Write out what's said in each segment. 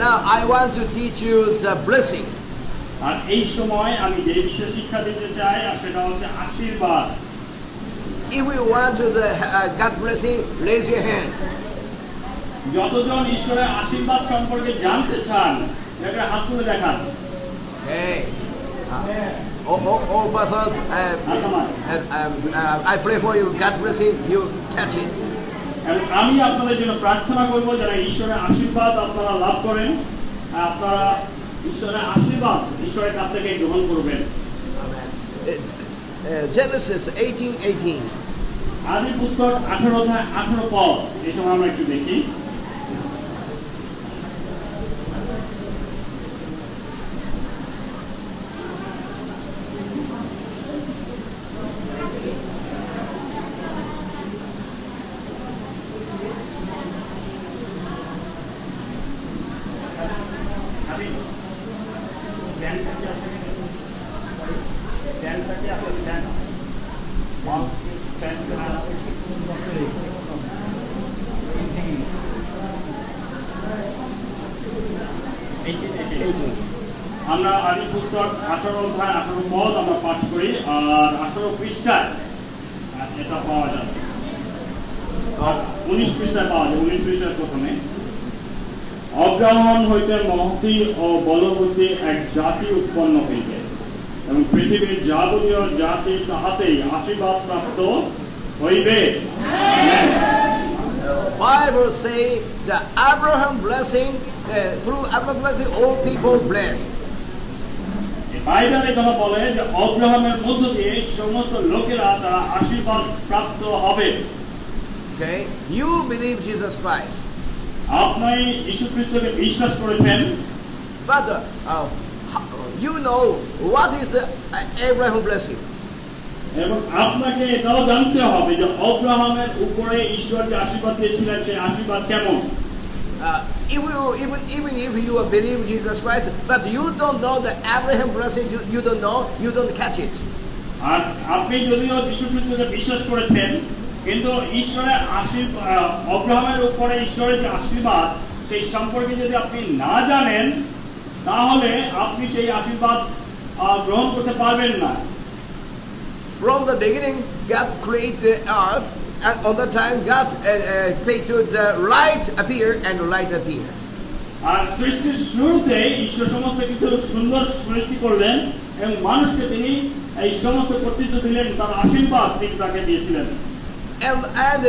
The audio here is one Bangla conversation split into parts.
now I want to teach you the blessing. আর এই সময় আমি যে বিষয় শিক্ষা দিতে চাই আর সেটা হচ্ছে আশীর্বাদ। If you want to the God blessing, raise your hand. যতজন ঈশ্বরের আশীর্বাদ সম্পর্কে জানতে চান একটা হাত তুলে দেখান। Hey. All persons, I pray for you. God blessing. You catch it. আমি আপনাদের জন্য প্রার্থনা করব যারা ঈশ্বরের আশীর্বাদ আপনারা লাভ করেন, আপনারা ঈশ্বরের আশীর্বাদ ঈশ্বরের কাছ থেকে গ্রহণ করবেন। Genesis 18:18. আদি পুস্তক 18 পদ, এই সময় আমরা একটু দেখি। আমরা আদি পুস্তক 18 অধ্যায় 18 পদ আমরা পাঠ করি আর 18 পৃষ্ঠায় এটা পাওয়া যাবে। 19 পৃষ্ঠায় পাওয়া যাবে। 19 পৃষ্ঠার প্রথমে অব্রাহ্মণ হইতে মহতী ও বলবতী এক জাতি উৎপন্ন হইবে এবং পৃথিবীর যাবতীয় জাতি তাহাতেই আশীর্বাদ প্রাপ্ত হইবে। Bible say the Abraham blessing, through Abraham blessing all people blessed. বাইবেলে কথা বলে যে আব্রাহামের মধ্য দিয়ে সমস্ত লোকেরা তারা আশীর্বাদ প্রাপ্ত হবে। Okay, you believe Jesus Christ. আপনি যীশু খ্রিস্টকে বিশ্বাস করেছেন, but you know what is the Abraham blessing. এবং আপনাকে এটাও জানতে হবে যে আব্রাহামের উপরে ঈশ্বর যে আশীর্বাদ দিয়েছিলেন সেই আশীর্বাদ কেমন। Even if you believe Jesus Christ, but you don't know the Abraham blessing, you don't know, you don't catch it. আর আপনি যদিও যীশু খ্রিস্টকে বিশ্বাস করেছেন কিন্তু ঈশ্বরের আশীর্বাদ আব্রাহামের উপরে ঈশ্বরের যে আশীর্বাদ সেই সম্পর্কে যদি আপনি না জানেন তাহলে আপনি সেই আশীর্বাদ গ্রহণ করতে পারবেন না। From the beginning, God created the earth, and on the time God created the light appear and light appear. আর সৃষ্টির শুরুতে ঈশ্বর সমস্ত কিছু সুন্দর সৃষ্টি করলেন এবং মানুষকে তিনি এই সমস্ত কর্তৃত্ব দিলেন, তার আশীর্বাদ তিনি তাকে দিয়েছিলেন। And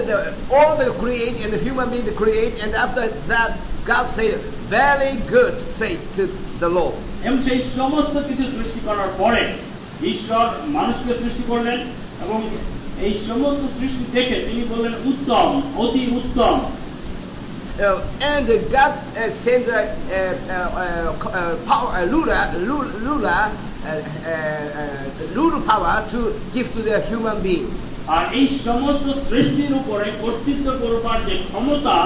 all the create and the human being to create, and after that God said, "Very good," say to the Lord. এবং সেই সমস্ত কিছু সৃষ্টি করার পরে ঈশ্বর মানুষকে সৃষ্টি করলেন এবং এই সমস্ত সৃষ্টি দেখে তিনি বললেন উত্তম, অতি উত্তম। And God sent the power, ruler power to give to the human being. আর এই সমস্ত সৃষ্টির উপরে কর্তৃত্ব করবার যে ক্ষমতা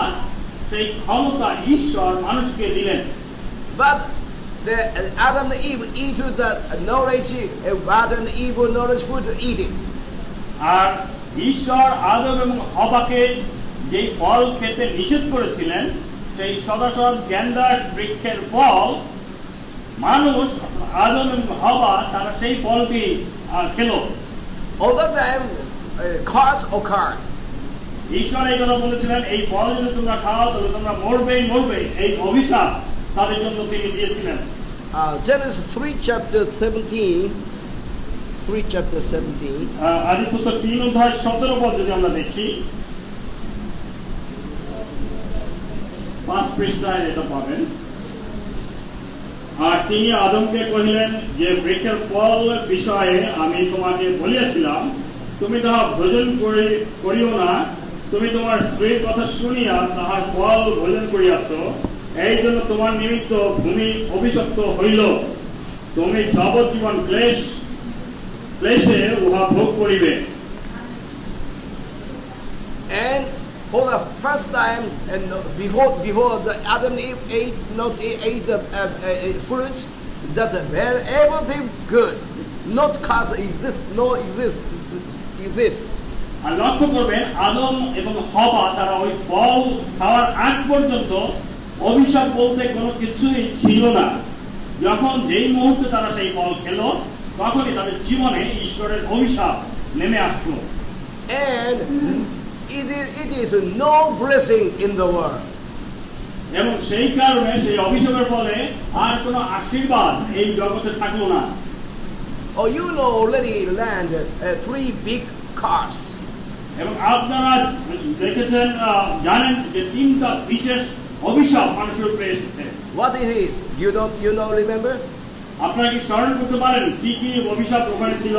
সেই ক্ষমতা ঈশ্বর মানুষকে দিলেন। But the Adam and Eve eat the knowledge, bad and evil knowledge food, eat it. আর ঈশ্বর আদম এবং হওয়াকে যে ফল খেতে নিষেধ করেছিলেন সেই সদাসৎ জ্ঞানদার বৃক্ষের ফল মানুষ আদম এবং হওয়া তারা সেই ফলটি খেলো। All the time curse occurred. ঈশ্বর এই কথা বলেছিলেন এই ফল যদি তোমরা খাও তাহলে তোমরা মরবেই মরবে, এই অভিশাপ তাদের জন্য তিনি দিয়েছিলেন। Genesis 3:17. আদি পুস্তক 3 অধ্যায় 17 পদ যদি আমরা দেখি 5 পৃষ্ঠায় এটা পাবেন। আর তিনি আদমকে কহিলেন যে বৃক্ষের ফল বিষয়ে আমি তোমাকে বলিয়াছিলাম তুমি তাহা ভোজন করিও না, তুমি তোমার স্ত্রীর কথা শুনিয়া তাহার ফল ভোজন করিয়াছ, এই জন্য তোমার নিমিত্ত ভূমি অভিশপ্ত হইল, তুমি যাবজ্জীবন ক্লেশে উহা ভোগ করিবে। And for the first time, and before the Adam and Eve ate the fruits, that were everything good, not cause exist. আর লক্ষ্য করবেন আদম এবং হওয়া তারা ওই ফল খাওয়ার আগ পর্যন্ত অভিশাপ বলতে কোনো কিছুই ছিল না। যখন যেই মুহূর্তে তারা সেই ফল খেলো তখনই তাদের জীবনে ঈশ্বরের অভিশাপ নেমে আসলো। And it is no blessing in the world. এবং সেই কারণে সেই অভিশাপের ফলে আর কোনো আশীর্বাদ এই জগতে থাকলো না। Oh, you know already land 3 big cars. এবং আপনারা দেখেছেন জানেন যে 3টা বিশেষ অভিশাপ মানুষের উপরে এসেছে। What it is? You know remember? আপনারা কি স্মরণ করতে পারেন কি কি অভিশাপ ওখানে ছিল?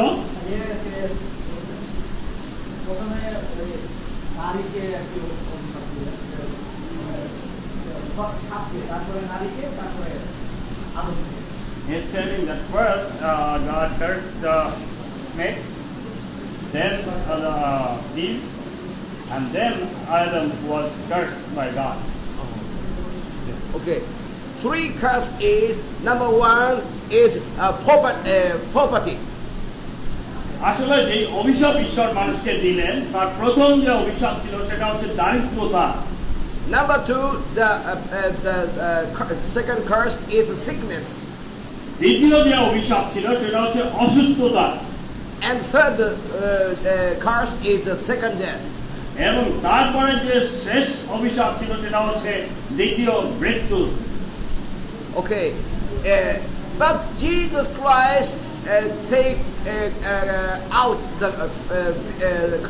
He's telling that first God cursed the snake, then the Eve, and then Adam was cursed by God. Okay. 3 curse is, number 1 is poverty. আসলে যে অভিশাপ ঈশ্বর মানুষকে দিলেন তার প্রথম যে অভিশাপ ছিল সেটা হচ্ছে দারিদ্রতা। Number 2, the second curse is sickness. দ্বিতীয় যে অভিশাপ ছিল সেটা হচ্ছে অসুস্থতা। And third curse is the second death. এবং তারপরে যে শেষ অভিশাপ ছিল সেটা হচ্ছে দ্বিতীয় মৃত্যু। Okay, but Jesus Christ take out the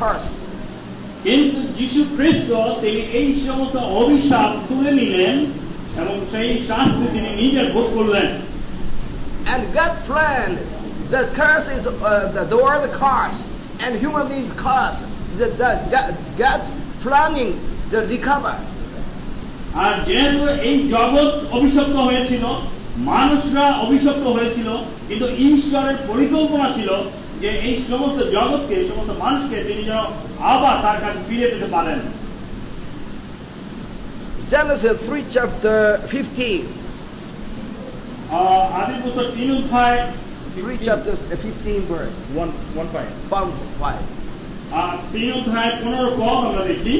curse. কিন্তু যীশু খ্রিস্ট তিনি এই সমস্ত অভিশাপ তুলে নিলেন এবং সেই শাস্তি তিনি নিজে ভোগ করলেন। And God planned the curse is the word curse and human beings curse. God planning the recover. আর যেহেতু এই জগৎ অভিশপ্ত হয়েছিল, মানুষরা অভিশপ্ত হয়েছিল, কিন্তু ঈশ্বরের পরিকল্পনা ছিল যে এই সমস্ত জগৎকে, সমস্ত মানুষকে তিনি যেন আবার তার কাছে ফিরে পেতে পারেন। Genesis 3 chapter 15. আদি পুস্তক 3 অধ্যায় 3 chapters 15 verse 1:5 3 অধ্যায় 15 পদ আমরা দেখি।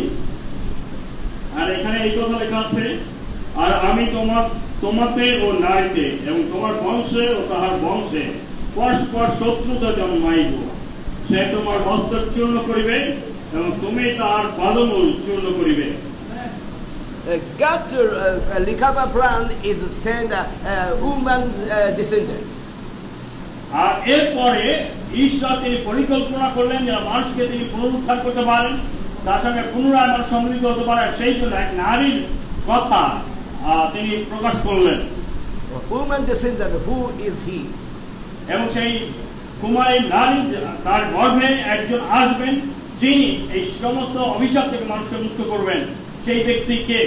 আর এখানে এই কথা লেখা আছে, আর আমি তোমাতে ও নারীতে এবং তোমার বংশে ও তাহার বংশে পরস্পর শত্রুতা জন্মাইব। সে তোমার বস্ত্র চূর্ণ করিবে এবং তুমি তাহার পাদমূল চূর্ণ করিবে। God recover plan is send woman descendant. আর এরপরে ঈশ্বর তিনি পরিকল্পনা করলেন যে মানুষকে তিনি পুনরুদ্ধার করতে পারেন, তার সঙ্গে পুনরায় মানুষ সম্মিলিত হতে পারে, সেই জন্য এক নারীর কথা তিনি প্রকাশ করলেন। Woman descendant, who is he? এবং সেই কুমারী নারী তার গর্ভে একজন আসবেন যিনি এই সমস্ত অভিশাপ থেকে মানুষকে মুক্ত করবেন। সেই ব্যক্তি কে?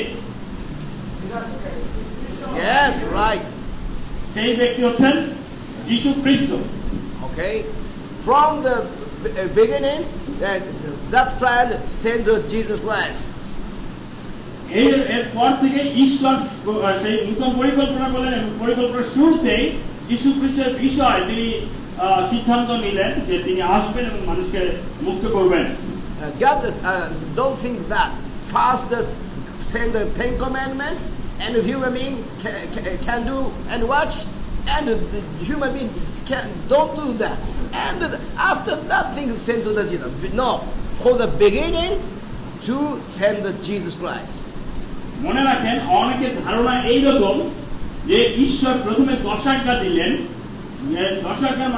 Yes, right. সেই ব্যক্তি হচ্ছেন যীশু খ্রিস্ট। Okay, from the beginning, that plan sent to Jesus Christ. এরপর থেকে ঈশ্বর সেই নতুন পরিকল্পনা করলেন এবং পরিকল্পনার শুরুতেই যীশু খ্রিস্টের বিষয় তিনি সিদ্ধান্ত নিলেন যে তিনি আসবেন এবং মানুষকে মুক্ত করবেন। God don't think that first send the 10 commandments and the human being can do and watch, and the human being don't do that, and after that thing sent to the Jesus. No, for the beginning to send the Jesus Christ. মনে রাখেন, অনেকের ধারণা এইরকম যে ঈশ্বর প্রথমে 10 আজ্ঞা দিলেন, 10 আজ্ঞার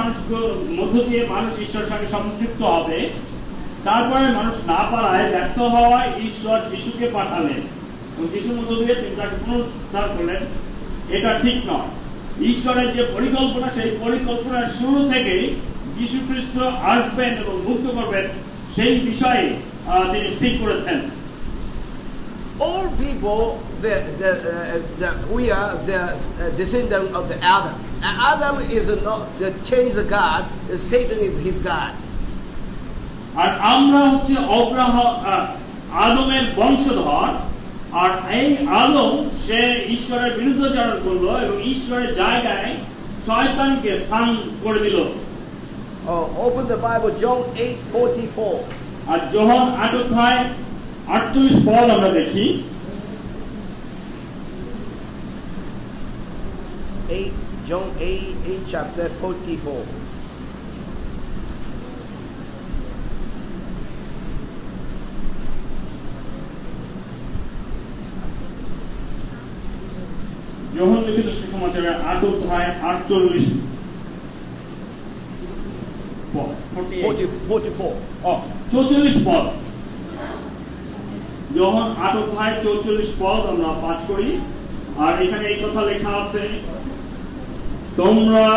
মধ্য দিয়ে মানুষ ঈশ্বরের সঙ্গে সম্পৃক্ত হবে, তারপরে মানুষ না পারায় ব্যর্থ হওয়ায় ঈশ্বর যিশুকে পাঠালেন এবং যিশুর মধ্য দিয়ে তিনি তাকে পুনরুদ্ধার করলেন। এটা ঠিক নয়। ঈশ্বরের যে পরিকল্পনা, সেই পরিকল্পনার শুরু থেকেই যীশু খ্রিস্ট আসবেন এবং মুক্ত করবেন সেই বিষয়ে তিনি স্থির করেছেন। All people, we are the descendant of the Adam. Adam is not the change the God. Satan is his God. আর আমরা হচ্ছে আদমের বংশধর, আর এই আদম সে ঈশ্বরের বিরুদ্ধাচরণ করলো এবং ঈশ্বরের জায়গায় শয়তানকে স্থান করে দিল। Open the Bible, John 8:44. আর যোহন 8 অধ্যায় 48 পদ আমরা দেখি। John 8 chapter 44. যোহন লিখিত সুসমাচারের 8 অধ্যায় 48 পদ 44 পদ যোহন 8 অধ্যায় 44 পদ আমরা পাঠ করি। আর এখানে এই কথা লেখা আছে, তোমরা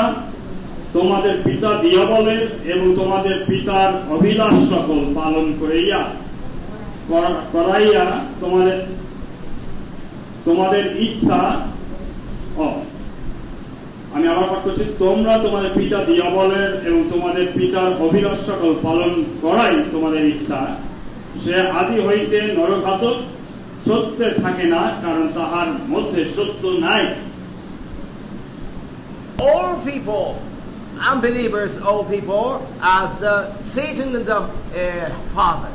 তোমাদের পিতা দিয়াবলের এবং তোমাদের পিতার অভিলাষ সকল পালন করাইয়া তোমাদের ইচ্ছা আমি আবার পাঠ করছি, তোমরা তোমাদের পিতা দিয়াবলের এবং তোমাদের পিতার অভিলাষ সকল পালন করাই তোমাদের ইচ্ছা। সে আদি হইতে নরঘাতক, সত্যে থাকে না, কারণ তাহার মধ্যে সত্য নাই। All people, unbelievers, all people are the Satan and the father.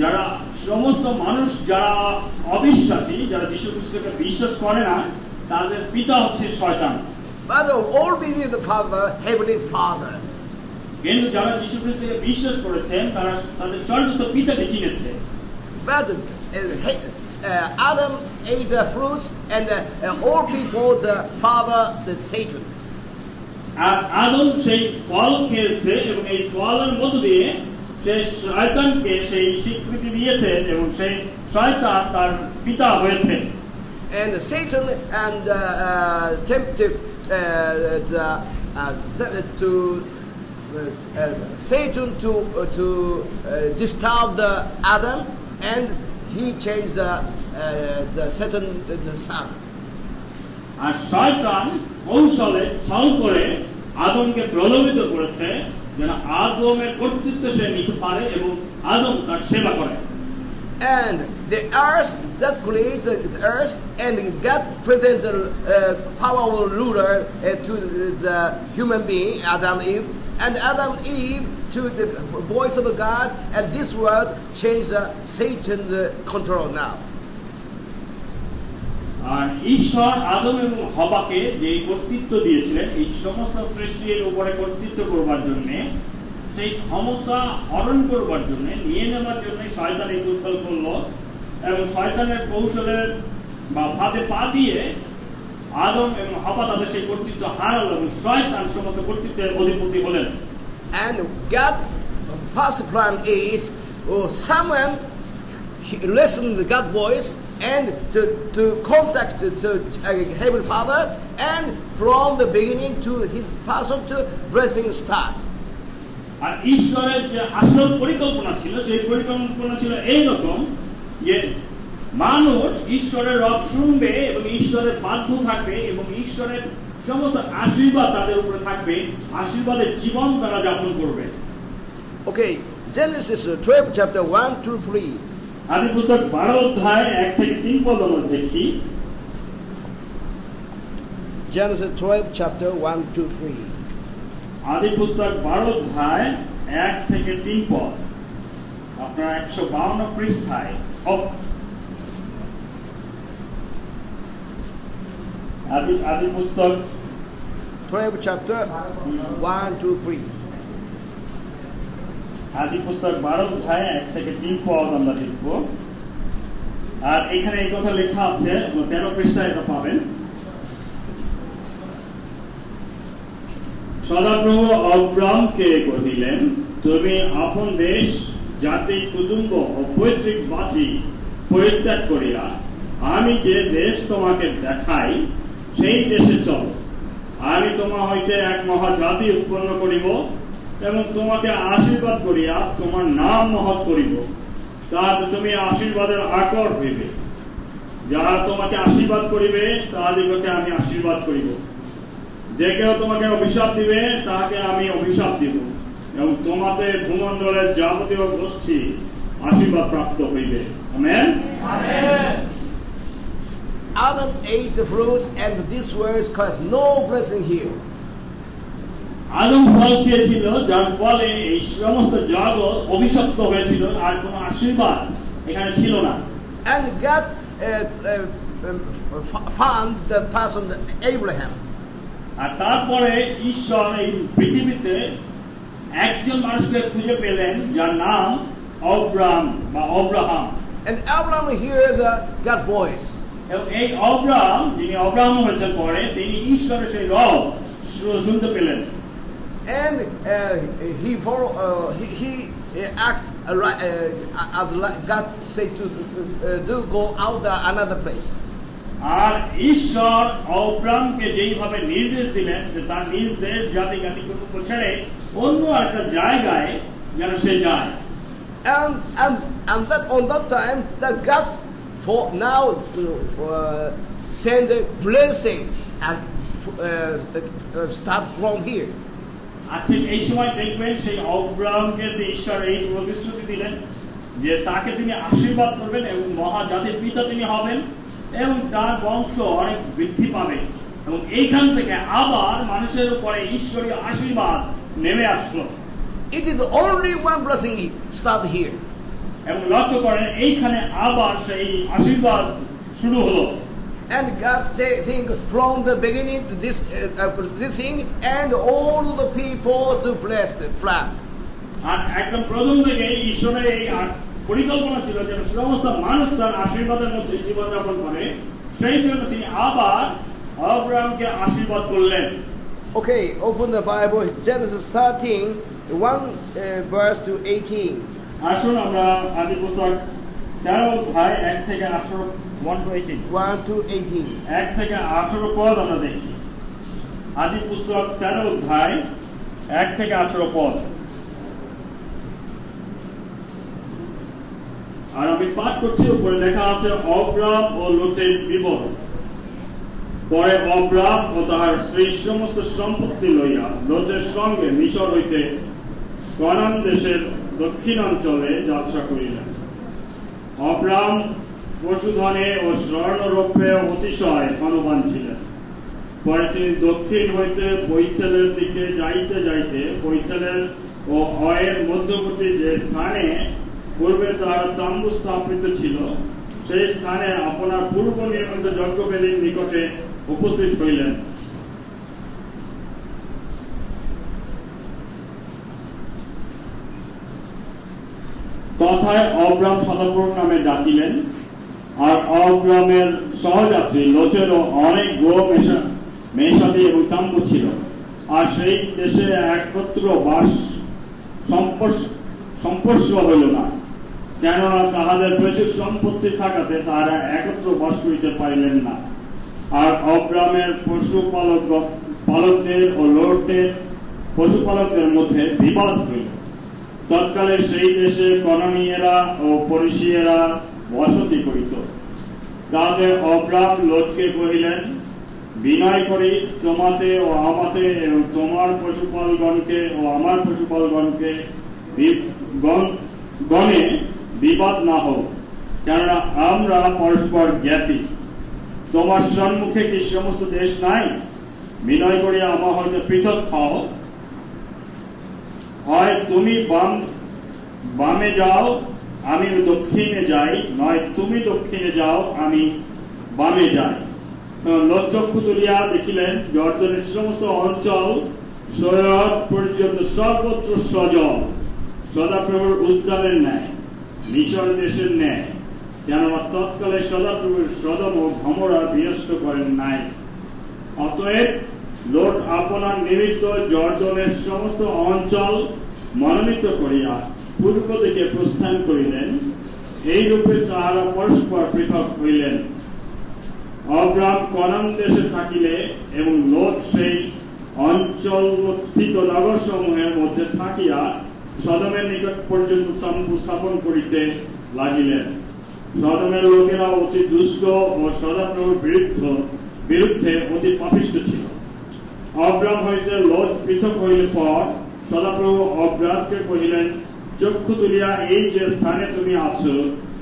যারা সমস্ত মানুষ যারা অবিশ্বাসী, যারা যীশু খ্রিস্টকে বিশ্বাস করে না, তাদের পিতা হচ্ছে শয়তান। But all believe the Father, Heavenly Father. কিন্তু যারা যীশু খ্রিস্টকে বিশ্বাস করেছেন তারা তাদের স্বর্গস্থ পিতাকে চিনেছে। But Adam ate the fruits, and all people, the father, the Satan. আর আদম সেই ফল খেয়েছে এবং এই ফলের মধ্য দিয়ে সে শয়তানকে সেই স্বীকৃতি দিয়েছে এবং সেই শয়তান তার পিতা হয়েছে। And Satan and tempted Satan to disturb the Adam, and he changed the Satan the son. আর শয়তান কৌশলে ছল করে আদমকে প্রলোভিত করেছে যেন আদমের কর্তৃত্ব সে নিতে পারে এবং আদম তার সেবা করে। And the earth that created the earth, and God presented the powerful ruler to the human being, Adam Eve, and Adam Eve to the voice of God, and this word changed Satan's control now. আর ঈশ্বর আদম এবং হওয়াকে যে কর্তৃত্ব দিয়েছিলেন এই সমস্ত সৃষ্টির উপরে কর্তৃত্ব করবার জন্য, সেই ক্ষমতা হরণ করবার জন্য, নিয়ে নেবার জন্য শয়তান এই কৌশল করলো এবং শয়তানের কৌশলের বা ফাঁদে পা দিয়ে আদম এবং হওয়া তাদের সেই কর্তৃত্ব হারালো এবং শয়তান সমস্ত কর্তৃত্বের অধিপতি হলেন। And God's first plan is someone listen to God's voice and to contact to Heavenly Father, and from the beginning to his person to blessing start. আর ঈশ্বরের যে আসল পরিকল্পনা ছিল সেই পরিকল্পনা ছিল এইরকম যে মানুষ ঈশ্বরের রব শুনবে এবং ঈশ্বরের বাধ্য থাকবে এবং ঈশ্বরের সমস্ত আশীর্বাদ তাদের উপরে থাকবে, আশীর্বাদের জীবন তারা যাপন করবে। Okay, Genesis 12 chapter 1 to 3. আদি পুস্তক 12 অধ্যায় 1 থেকে 3 পদ আমরা দেখি। Genesis 12 chapter 1 to 3. আদি পুস্তক 12 অধ্যায় 1 থেকে 3 পদ আপনার 152 পৃষ্ঠায়। আদি পুস্তক 12 chapter 1 to 3. আদি পুস্তক 12 অধ্যায় 1 থেকে 3 পদ আমরা দেখব। আর এখানে এই কথা লেখা আছে, 13 পৃষ্ঠায় এটা পাবেন। সদাপ্রভু অব্রামকে কহিলেন, তুমি আপন দেশ, জাতি, কুটুম্ব ও পৈতৃক বাড়ি পরিত্যাগ করিয়া আমি যে দেশ তোমাকে দেখাই সেই দেশে চলো। আমি তোমা হইতে এক মহাজাতি উৎপন্ন করিব এবং তোমাকে আশীর্বাদ করিয়া তোমার নাম মহৎ করিব, তাহাতে তুমি আশীর্বাদের আকর হইবে। যারা তোমাকে আশীর্বাদ করিবে তাহাদিগকে আমি আশীর্বাদ করিব, যে কেউ তোমাকে অভিশাপ দিবে তাহাকে আমি অভিশাপ দিব, এবং তোমাদের ভূমণ্ডলের যাবতীয় গোষ্ঠী আশীর্বাদ প্রাপ্ত হইবে। Amen. Adam ate the fruits, and these words cause no blessing here. আদম ফল খেয়েছিল, যার ফলে এই সমস্ত জগৎ অভিশপ্ত হয়েছিল, আর কোনো আশীর্বাদ এখানে ছিল না। And God found the person Abraham. আর তারপরে ঈশ্বর এই পৃথিবীতে একজন মানুষকে খুঁজে পেলেন যার নাম Abraham. And Abraham heard God's voice. এবং এই আব্রাহাম যিনি আব্রাহাম হয়েছেন পরে তিনি ঈশ্বরের সেই রব শুনতে পেলেন। And he act as God said to do go out another place. আর ঈশ্বর আব্রাহামকে যেইভাবে নির্দেশ দিলেন যে তার নিজ দেশ জাতি কুটুম্ব ছেড়ে অন্য একটা জায়গায় যেন সে যায়। And that on that time that God for now send a blessing and start from here. আর ঠিক এই সময় দেখবেন সেই আব্রাহামকে ঈশ্বর এই প্রতিশ্রুতি দিলেন যে তাকে তিনি আশীর্বাদ করবেন এবং মহাজাতির পিতা তিনি হবেন এবং তার বংশ অনেক বৃদ্ধি পাবে এবং এইখান থেকে আবার মানুষের উপরে ঈশ্বরীয় আশীর্বাদ নেমে আসলো। It is only one blessing start here. এবং লক্ষ্য করেন এইখানে আবার সেই আশীর্বাদ শুরু হলো। And God think from the beginning to this thing and all the people to bless the plan. আর একদম প্রথম থেকে ঈশ্বরের এই পরিকল্পনা ছিল যে সমস্ত মানুষ তার আশীর্বাদের মধ্যে জীবনযাপন করে, সেই জন্য তিনি আবার আব্রাহামকে আশীর্বাদ করলেন। Okay, open the Bible, Genesis 13, 1 verse to 18. আসুন আমরা আদি পুস্তক 13 অধ্যায় 1 থেকে 18 1 to 18 1 to 18 1 থেকে 18 পদ আমরা দেখি। আদি পুস্তক 13 অধ্যায় 1 থেকে 18 পদ। আর আমি পাঠ করছি, উপরে লেখা আছে আব্রাহাম ও লোতের বিবরণ। পরে আব্রাহাম ও তাহার স্ত্রীর সমস্ত সম্পত্তি লইয়া লোতের সঙ্গে মিশর হইতে কানান দেশের দক্ষিণাঞ্চলে যাত্রা করিলেন। আব্রাহাম পশুধনে ও স্বর্ণরৌপ্যে অতিশয় ধনবান ছিলেন। পরে তিনি দক্ষিণ হইতে বৈথেলের দিকে যাইতে যাইতে বৈথেলের ও অয়ের মধ্যবর্তী যে স্থানে পূর্বে তার তাম্বু স্থাপিত ছিল সেই স্থানে আপনার পূর্ব নির্মিত যজ্ঞবেদীর নিকটে উপস্থিত হইলেন। তথায় আব্রাহাম সদাপুর নামে ডাকিলেন। আর আব্রাহামের সহযাত্রী লোতেরও অনেক গো মেষাদি এবং তাম্বু ছিল। আর সেই দেশে একত্র বাস সম্পর্শ হইল না, কেননা তাহাদের প্রচুর সম্পত্তি থাকাতে তারা একত্র বাস করিতে পারিলেন না। আর আব্রাহামের পশুপালকদের ও লোটের পশুপালকদের মধ্যে বিবাদ হইল। তৎকালে সেই দেশে কনানীয়েরা ও পরিসীয়েরা বসতি করিত। তাহাতে আব্রাহাম লোটকে কহিলেন, বিনয় করি তোমাতে ও আমাতে এবং তোমার পশুপালগণকে ও আমার পশুপালগণকে গণে বিবাদ না হোক, কেননা আমরা পরস্পর জ্ঞাতি। তোমার সম্মুখে কি সমস্ত দেশ নাই? বিনয় করিয়া আমার হয়তো পৃথক হও, হয় তুমি বামে যাও আমি দক্ষিণে যাই, নয় তুমি দক্ষিণে যাও আমি বামে যাই। লোক চক্ষু তুলিয়া দেখিলেন জর্দানের সমস্ত অঞ্চল সৈয়দ পর্যন্ত সর্বত্র সজল, সদাপ্রভুর উদ্যানের ন্যায়, মিশর দেশের ন্যায়, কেননা তৎকালে সদাপ্রভুর সদম ও ভ্রমরা বিনষ্ট করেন নাই। অতএব লোট আপনার নিমিত্ত জর্দানের সমস্ত অঞ্চল মনোনীত করিয়া পূর্ব দিকে প্রস্থান করিলেন। এই রূপে তাহারা পরস্পর পৃথক হইলেন। আব্রাহাম কানান দেশে থাকিলে এবং লোট সেই অঞ্চলস্থিত নগরসমূহের মধ্যে থাকিয়া সদমের নিকট পর্যন্ত তম্বু স্থাপন করিতে লাগিলেন। সদমের লোকেরা অতি দুষ্ট ও সদাপ্রভুর বিরুদ্ধে অতি পাপিষ্ঠ ছিল। আব্রাহাম হইতে লোট পৃথক হইলে পর সদাপ্রভু আব্রাহামকে কহিলেন, চক্ষু তুলিয়া এই যে স্থানে তুমি আছো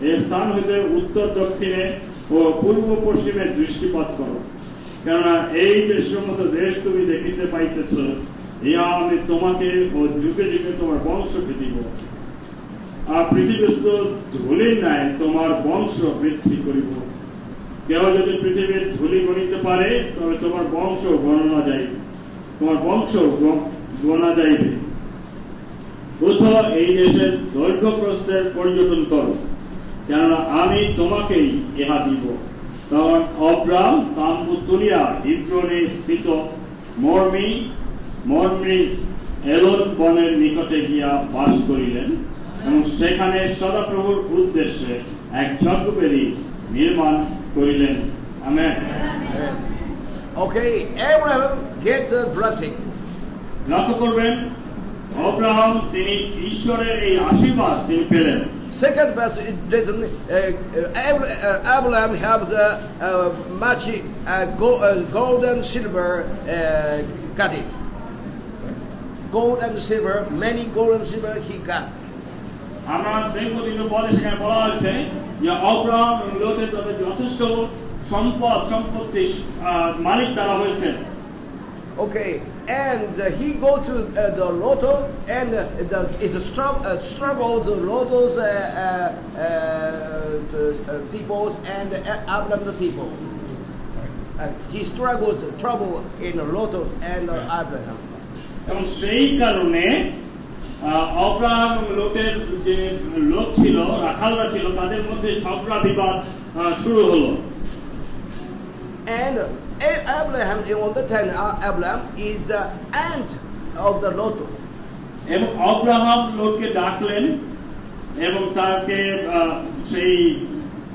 এই স্থান হইতে উত্তর দক্ষিণে ও পূর্ব পশ্চিমে দৃষ্টিপাত করো, কেননা এই যে সমস্ত দেশ তুমি দেখিতে পাইতেছ ইহা আমি তোমাকে ও যুগে যুগে তোমার বংশকে দিব। আর পৃথিবীস্থ ধূলির ন্যায় তোমার বংশ বৃদ্ধি করিব। কেউ যদি পৃথিবীর ধুলি গণিতে পারে তবে তোমার বংশ গণনা যাইবে, তোমার বংশ গণা যাইবে। উঠো, এই দেশের দৈর্ঘ্য প্রস্থের পর্যটন করো, কেননা আমি তোমাকেই ইহা দিব। তখন অব্রাম তাম্বু তুলিয়া হিব্রনে স্থিত মর্মী এলোন বনের নিকটে গিয়া বাস করিলেন এবং সেখানে সদাপ্রভুর উদ্দেশ্যে এক যজ্ঞবেদী নির্মাণ করিলেন। Amen. Okay, Abraham gets a blessing. লক্ষ্য করবেন, আব্রাহাম তিনি ঈশ্বরের এই আশীর্বাদ তিনি পেলেন। Second verse, it doesn't. Abraham have the much gold and silver got it. Gold and silver, many gold and silver he got. আমরা দেখব বলে সেখানে বলা হয়েছে যে আব্রাহাম এবং লোতের তাদের যথেষ্ট সম্পত্তি মালিক তারা হয়েছে। Okay, and he go to the Lotto, and it's a struggle the Lotto's peoples and Abraham the people. He struggles trouble in Lotto's and Abraham. এবং সেই কারণে আব্রাহাম এবং লোতের যে লোক ছিল, রাখালরা ছিল, তাদের মধ্যে ঝগড়া বিবাদ শুরু হলো। And Abraham, on the time, Abraham is the aunt of the Lot. এবং আব্রাহাম লোককে ডাকলেন এবং তাকে সেই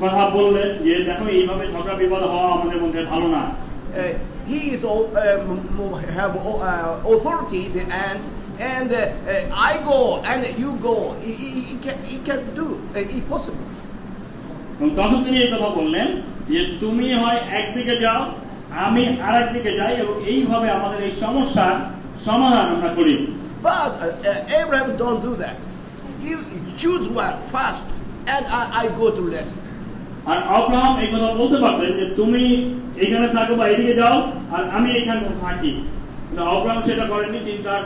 কথা বললেন যে দেখো এইভাবে ঝগড়া বিবাদ হওয়া আমাদের মধ্যে ভালো না। He is have authority, the aunt, and I go and you go. He can do impossible. তখন তিনি এই কথা বললেন যে তুমি হয় একদিকে যাও, আমি আরেকদিকে যাই এবং এইভাবে আমাদের এই সমস্যার সমাধান আমরা করি। But Abraham don't do that. You choose one first, and I go to rest. আর আব্রাহাম এই কথা বলতে পারতেন যে তুমি এখানে থাকো বা এদিকে যাও আর আমি এখানে থাকি, কিন্তু আব্রাহাম সেটা করেননি। তিনি তার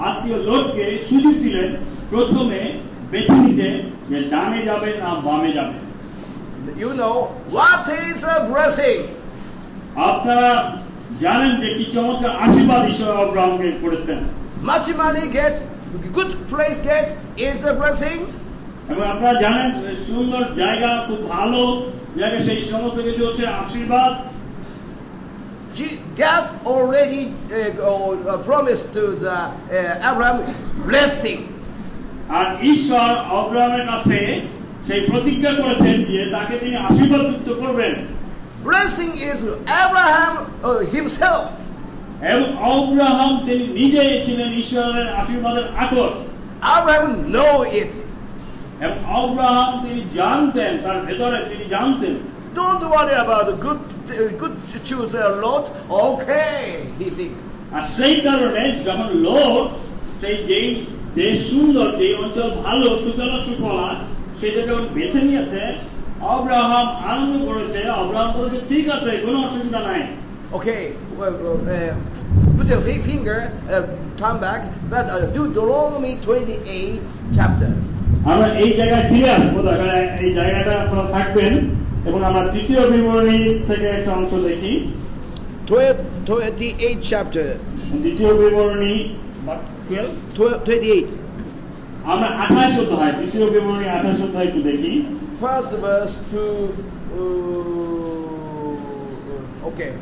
আত্মীয় লোককে সুযোগ দিলেন প্রথমে বেছে নিতে যে ডানে যাবে না বামে যাবে। You know what is a blessing? আপনারা জানেন যে কি চমৎকার আশীর্বাদ ঈশ্বর আব্রাহামকে করেছেন। Much money get, good place get is a blessing. এবং আপনারা জানেন সুন্দর জায়গা, খুব ভালো জায়গা, সেই সমস্ত কিছু হচ্ছে আশীর্বাদ। God already promised to the Abraham blessing. আর ঈশ্বর আব্রাহামের কাছে সেই প্রতিজ্ঞা করেছেন যে তাকে তিনি আশীর্বাদ যুক্ত করবেন। Blessing is Abraham himself. এবং আব্রাহাম তিনি নিজেই ছিলেন ঈশ্বরের আশীর্বাদের আকর। Abraham know it. এবং আব্রাহাম তিনি জানতেন, তার ভেতরে তিনি জানতেন। Don't worry about the good to choose a lot. Okay, he think. আর সেই কারণে যখন লোক সেই যেই দেশ সুন্দর, যে অঞ্চল ভালো, সুজলা সুফলা, সেটা যখন বেছে নিয়েছে, আব্রাহাম আনন্দ করেছে। আব্রাহাম বলেছে ঠিক আছে, কোনো অসুবিধা নাই। Okay, put your finger, turn back. But Deuteronomy 28 chapter. আমরা এই জায়গায় ফিরে আসবো, এই জায়গাটা আপনারা থাকবেন এবং আমরা তৃতীয় বিবরণী থেকে একটা অংশ দেখি। 28 chapter. দ্বিতীয় বিবরণী 28. আমরা 28 অধ্যায়, তৃতীয় বিবরণী 28 অধ্যায় একটু দেখি। First verse to okay.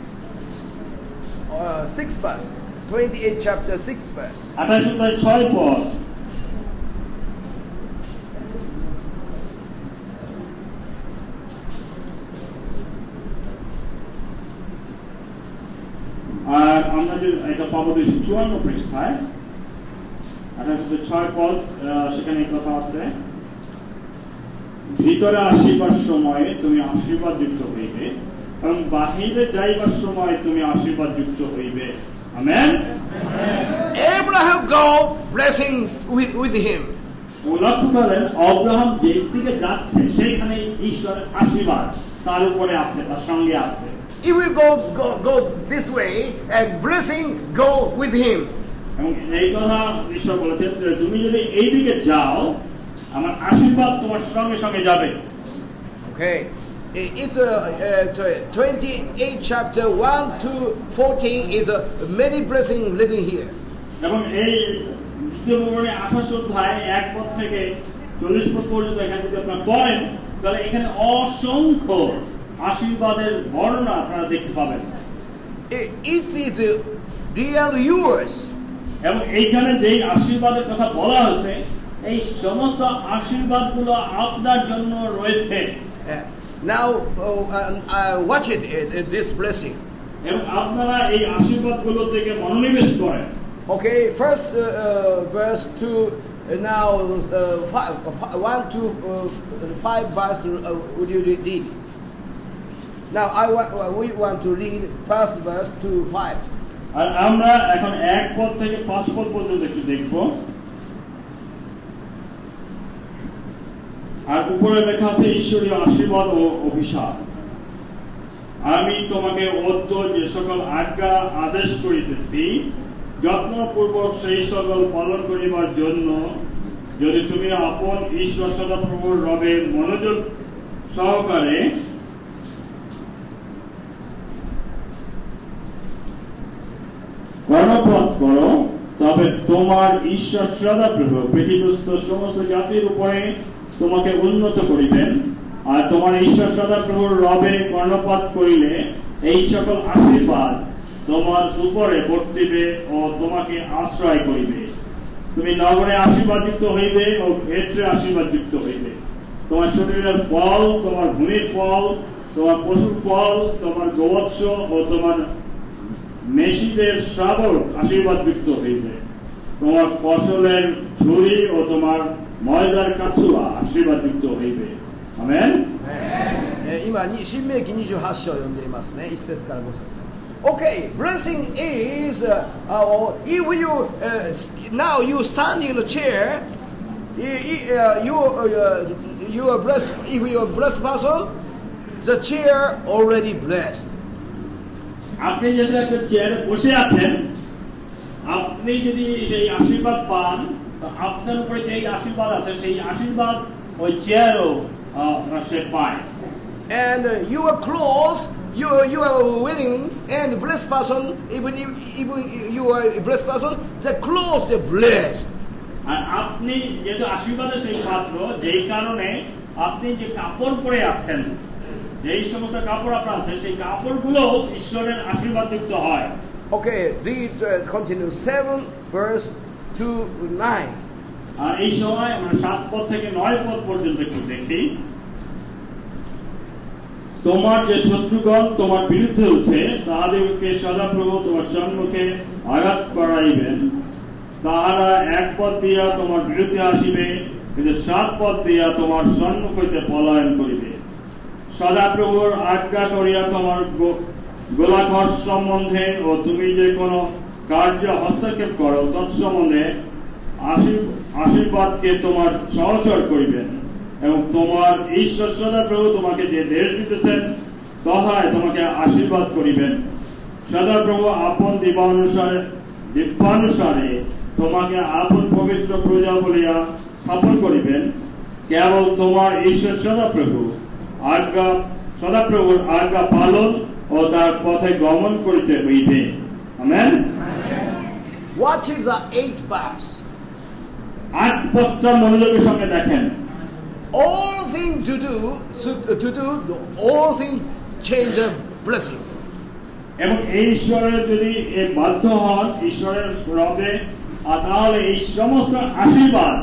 6 verse. 28 chapter 6 verse. 28 অধ্যায় 6 পদ। আর আমরা যে এটা পাবো 254 পৃষ্ঠায় 28 পদ, সেখানে কথা আছে, ভিতরে আসিবার সময় তুমি আশীর্বাদ যুক্ত হইবে এবং বাহিরে যাইবার সময় তুমি আশীর্বাদ যুক্ত হইবে। Amen. Abraham go blessing with him. লক্ষ্য করেন আব্রাহাম যে দিকে যাচ্ছে সেখানে ঈশ্বরের আশীর্বাদ তার উপরে আছে, তার সঙ্গে আছে। If we go this way, and blessing go with him. এবং এই কথা ঈশ্বর বলেছেন যে তুমি যদি এই দিকে যাও, আমার আশীর্বাদ তোমার সঙ্গে সঙ্গে যাবে। Okay. It's 28 chapter 1 to 14 is a many blessing written here. এবং এই দ্বিতীয় বিবরণী 28 অধ্যায় 1 পদ থেকে 40 পদ পর্যন্ত এখানে যদি আপনারা পড়েন তাহলে এখানে অসংখ্য আশীর্বাদের বর্ণনা আপনারা দেখতে পাবেন। It is real yours. এবং এইখানে যে আশীর্বাদের কথা বলা হচ্ছে এই সমস্ত আশীর্বাদগুলো আপনার জন্য রয়েছে। Now watch it, this blessing. এবং আপনারা এই আশীর্বাদগুলো থেকে মনোনিবেশ করেন। Okay, first verse to now 1 to 5 verse. Would you read? Now we want to read first verse to 5. আর আমরা এখন 1 পদ থেকে 5 পদ পর্যন্ত একটু দেখব। আর উপরে লেখা আছে ঈশ্বরীয় আশীর্বাদ ও অভিশাপ। আমি তোমাকে অদ্য যে সকল আজ্ঞা আদেশ করিতেছি যত্নপূর্বক সেই সকল পালন করিবার জন্য যদি তুমি আপন ঈশ্বর সদাপ্রভুর রবে মনোযোগ সহকারে কর্ণপাত করো তবে তোমার ঈশ্বর সদাপ্রভু পৃথিবীস্থ সমস্ত জাতির উপরে তোমাকে উন্নত করিবেন। আর তোমার ঈশ্বর সদাপ্রভুর রবে কর্ণপাত করিলে এই সকল আশীর্বাদ তোমার উপরে বর্তিবে ও তোমাকে আশ্রয় করিবে। তুমি নগরে আশীর্বাদযুক্ত হইবে ও ক্ষেত্রে আশীর্বাদযুক্ত হইবে। তোমার শরীরের ফল, তোমার ভূমির ফল, তোমার পশুর ফল, তোমার গোবৎস ও তোমার মেষীদের শাবক আশীর্বাদযুক্ত হইবে। তোমার ফসলের ঝুড়ি ও তোমার ময়দার কাঠুয়া আশীর্বাদযুক্ত হইবে। আমেন।今新明記28章を読んでいますね。1節から5節。Okay, blessing is if you now you stand in the chair, you are blessed. If you are a blessed person, the chair already blessed. আপনি যদি একটা চেয়ারে বসে আছেন, আপনি যদি সেই আশীর্বাদ পান, তো আপনার উপরে যে আশীর্বাদ আছে সেই আশীর্বাদ ওই চেয়ারও সে পায়। And your clothes, you are wearing, and blessed person, even if you are a blessed person, the clothes are blessed. আর আপনি যেহেতু আশীর্বাদের সেই পাত্র, যেই কারণে আপনি যে কাপড় পরে আছেন, যেই সমস্ত কাপড় আপনার আছে সেই কাপড়গুলো ঈশ্বরের আশীর্বাদযুক্ত হয়। Okay, read continue 7 verse to 9. আর এই সময় আমরা 7 পদ থেকে 9 পদ পর্যন্ত একটু দেখি। তোমার যে শত্রুগণ তোমার বিরুদ্ধে উঠে তাহাদেরকে সদাপ্রভু তোমার সম্মুখে আঘাত করাইবেন। তাহারা 1 পদ দিয়া তোমার বিরুদ্ধে আসিবে, কিন্তু 7 পদ দিয়া তোমার সম্মুখ হইতে পলায়ন করিবে। সদাপ্রভুর আজ্ঞা করিয়া তোমার গোলাঘর সম্বন্ধে ও তুমি যে কোনো কার্য হস্তক্ষেপ করো তৎসম্বন্ধে আশীর্বাদকে তোমার সহচর করিবেন। এবং তোমার ঈশ্বর সদাপ্রভু তোমাকে যে দেশ দিতেছেন তাহায় তোমাকে আশীর্বাদ করিবেন। সদাপ্রভু আপন দিব্যানুসারে তোমাকে আপন পবিত্র প্রজা বলিয়া স্থাপন করিবেন। কেবল তোমার ঈশ্বর সদাপ্রভুর আজ্ঞা পালন ও তার পথে গমন করিতে হইবে। Amen. What is the 8th verse? 8 পদটা মনোযোগের সঙ্গে দেখেন। All things to do, all things change a blessing. এবং এই ঈশ্বরের যদি বাধ্য হন ঈশ্বরের রবে, তাহলে এই সমস্ত আশীর্বাদ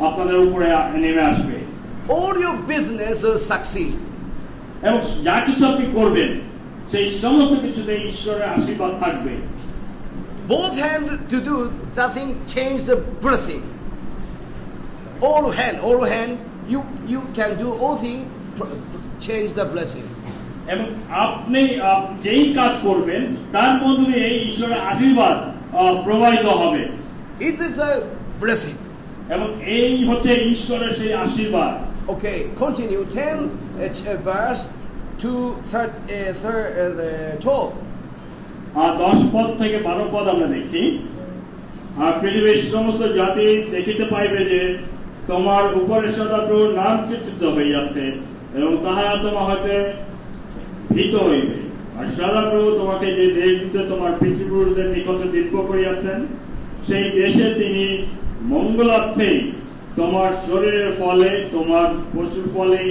আপনাদের উপরে নেমে আসবে। All your business will succeed. এবং যা কিছু আপনি করবেন সেই সমস্ত কিছুতে ঈশ্বরের আশীর্বাদ থাকবে। Both hand to do that thing change the blessing. All hand, you can do all thing change the blessing. এবং আপনি যেই কাজ করবেন তার মধ্যে দিয়ে এই ঈশ্বরের আশীর্বাদ প্রবাহিত হবে। It is a blessing. এবং এই হচ্ছে ঈশ্বরের সেই আশীর্বাদ। Okay, continue 10 verse to 12. 10 পদ থেকে 12 পদ আমরা দেখি। আর পৃথিবীর সমস্ত জাতি দেখিতে পাইবে যে তোমার উপরে সদাপ্রভুর নাম কীর্তিত হইয়াছে। এবং তাহারা তোমার হইতে ভীত হইবে। আর সদাপ্রভু তোমাকে যে দেশ দিতে তোমার পিতৃপুরুষদের নিকটে দিব্য করিয়াছেন, সেই দেশে তিনি মঙ্গলার্থেই তোমার শরীরের ফলে, তোমার পশুর ফলে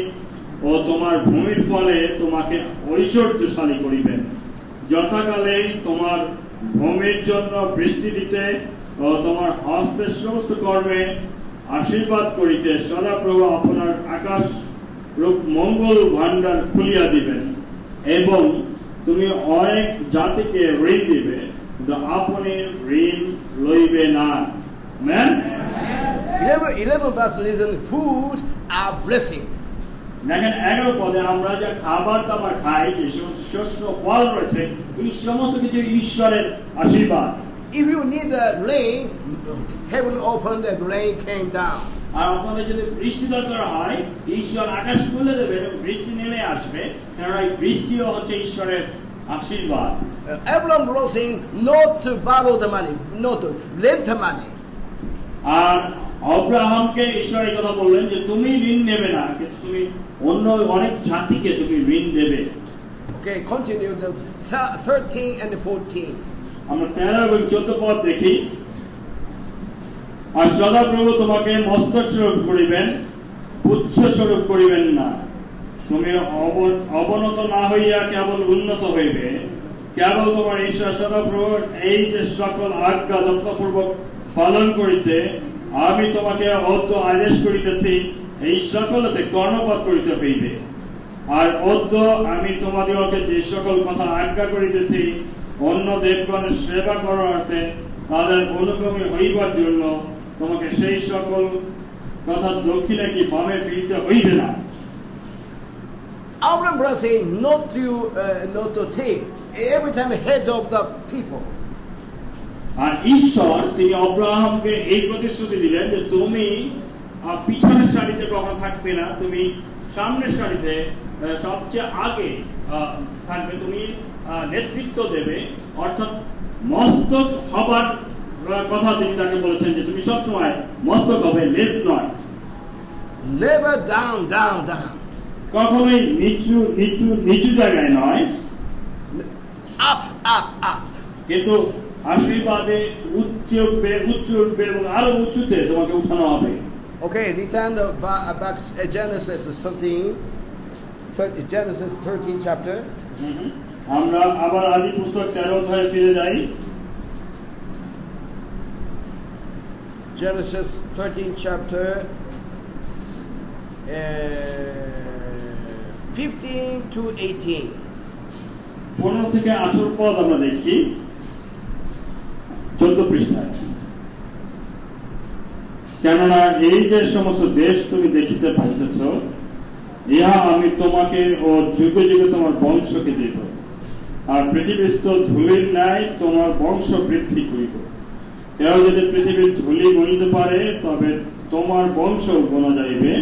ও তোমার ভূমির ফলে তোমাকে ঐশ্বর্যশালী করিবেন। যথাকালে তোমার ভূমির জন্য বৃষ্টি দিতে ও তোমার হস্তের সমস্ত কর্মে আশীর্বাদ করিতে সদাপ্রভু আপনার আকাশ রূপ মঙ্গল ভাণ্ডার খুলিয়া দিবেন, এবং তুমি অনেক জাতিকে ঋণ দিবে, কিন্তু আপনি ঋণ লইবে না। Amen? 11 verse listen, food are blessing. দেখেন 11 পদে আমরা যা খাবার দাবার খাই, যে সমস্ত শস্য ফল রয়েছে, এই সমস্ত কিছু ঈশ্বরের আশীর্বাদ। If you need a rain, heaven opened and rain came down. আর আপনাদের যদি বৃষ্টি দরকার হয়, ঈশ্বর আকাশ খুলে দেবেন এবং বৃষ্টি নেমে আসবে, কারণ এই বৃষ্টিও হচ্ছে ঈশ্বরের আশীর্বাদ। Abraham was saying not to borrow the money, not to lend the money. আর আব্রাহামকে ঈশ্বর এই কথা বললেন যে তুমি ঋণ নেবে না, কিন্তু তুমি অন্য অনেক জাতিকে তুমি ঋণ দেবে। Okay, continue the 13 and 14. আমরা 13 এবং 14 পদ দেখি। আর সদাপ্রভু তোমাকে মস্তক স্বরূপ করিবেন, পুচ্ছ স্বরূপ করিবেন না। তুমি অবনত না হইয়া কেবল উন্নত হইবে। কেবল তোমার ঈশ্বর সদাপ্রভু এই যে সকল আজ্ঞা যত্নপূর্বক পালন করিতে আমি তোমাকে অদ্য আদেশ করিতেছি, এই সকলতে কর্ণপাত করিতে হইবে। আর অদ্য আমি তোমাদিগকে যে সকল কথা আজ্ঞা করিতেছি, অন্য দেবগণের সেবা করাতে তাদের অনুগামী হইবার জন্য তোমাকে সেই সকল কথা দক্ষিণে কি বামে ফিরিতে হইবে না। Abraham was saying not to take every time head of the people. আর ঈশ্বর তিনি আব্রাহামকে এই প্রতিশ্রুতি দিলেন যে তুমি পিছনের সারিতে কখনো থাকবে না, তুমি সামনের সারিতে সবচেয়ে আগে থাকবে, তুমি নেতৃত্ব দেবে, অর্থাৎ মস্তক হবার কথা তিনি তাকে বলেছেন যে তুমি সবসময় মস্তক হবে, লেজ নয়। Never down, down, down. কখনোই নিচু নিচু নিচু জায়গায় নয়, up, up, up. কিন্তু আশীর্বাদে উচ্চ উঠবে, উচ্চ উঠবে এবং আরো উঁচুতে তোমাকে উঠানো হবে। Okay, return back Genesis 13. Genesis 13 chapter. আমরা আবার আদি পুস্তক 13 অধ্যায়ে ফিরে যাই। Genesis 13 chapter 15 to 18. 15 থেকে 18 পদ আমরা দেখি 14 পৃষ্ঠায়। কেননা এই যে সমস্ত দেশ তুমি দেখিতে পাইতেছ, ইহা আমি তোমাকে ও যুগে যুগে তোমার বংশকে দিব, আর পৃথিবীস্থ ধূলির ন্যায় তোমার বংশ বৃদ্ধি করিব। কেউ যদি পৃথিবীর ধূলি গণিতে পারে, তবে তোমার বংশ গোনা যাইবে।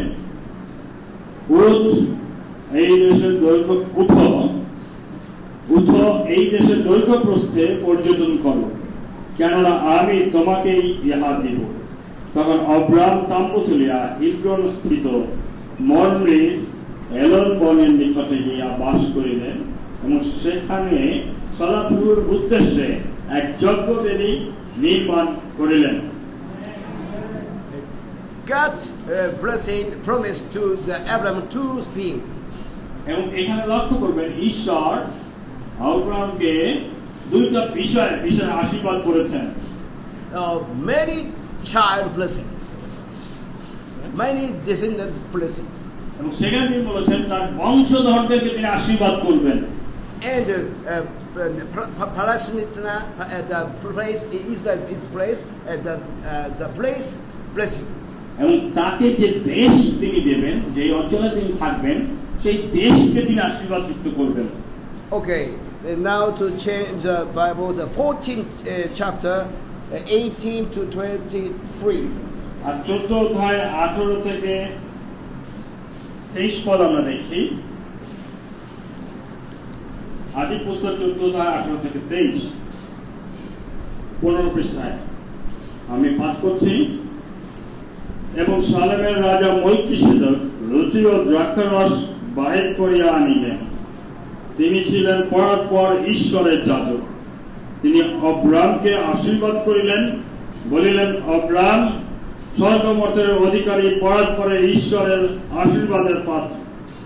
এই দেশের দৈর্ঘ্য উঠো এই দেশের দৈর্ঘ্য প্রস্থে পর্যটন করো, কেননা আমি তোমাকেই ইহা দিব। তখন অব্রাম তাম্বু তুলিয়া হিব্রন স্থিত মরমীর এলন বনের নিকটে গিয়া বাস করিলেন এবং সেখানে সদাপ্রভুর উদ্দেশ্যে এক যজ্ঞবেদী নির্মাণ করিলেন। God's blessing promised to the Abraham two things. এবং এখানে লক্ষ্য করবেন ঈশ্বর আব্রাহামকে দুইটা বিষয়ে আশীর্বাদ করেছেন। Many child blessing, many descendant blessing. এবং সেখানে তিনি বলেছেন তার বংশধরদেরকে তিনি আশীর্বাদ করবেন। And Palestine, the place Israel, its place, the place blessing. এবং তাকে যে দেশ তিনি দেবেন, যে অঞ্চলে তিনি থাকবেন, সেই দেশকে তিনি আশীর্বাদ যুক্ত করবেন। Okay, now to change the Bible, the 14th chapter, 18 to 23. আর 14 অধ্যায় 18 থেকে 23 পদ আমরা দেখি। আদি পুস্তক 14 অধ্যায় 18 থেকে 23, 15 পৃষ্ঠায় আমি পাঠ করছি। এবং সালেমের রাজা মল্কিসেদক রুটি ও দ্রাক্ষারস বাহির করিয়া আনিলেন। তিনি ছিলেন পরাৎপর ঈশ্বরের যাজক। তিনি অব্রামকে আশীর্বাদ করিলেন, বলিলেন, অব্রাম স্বর্গমর্তের অধিকারী পরাৎপরে ঈশ্বরের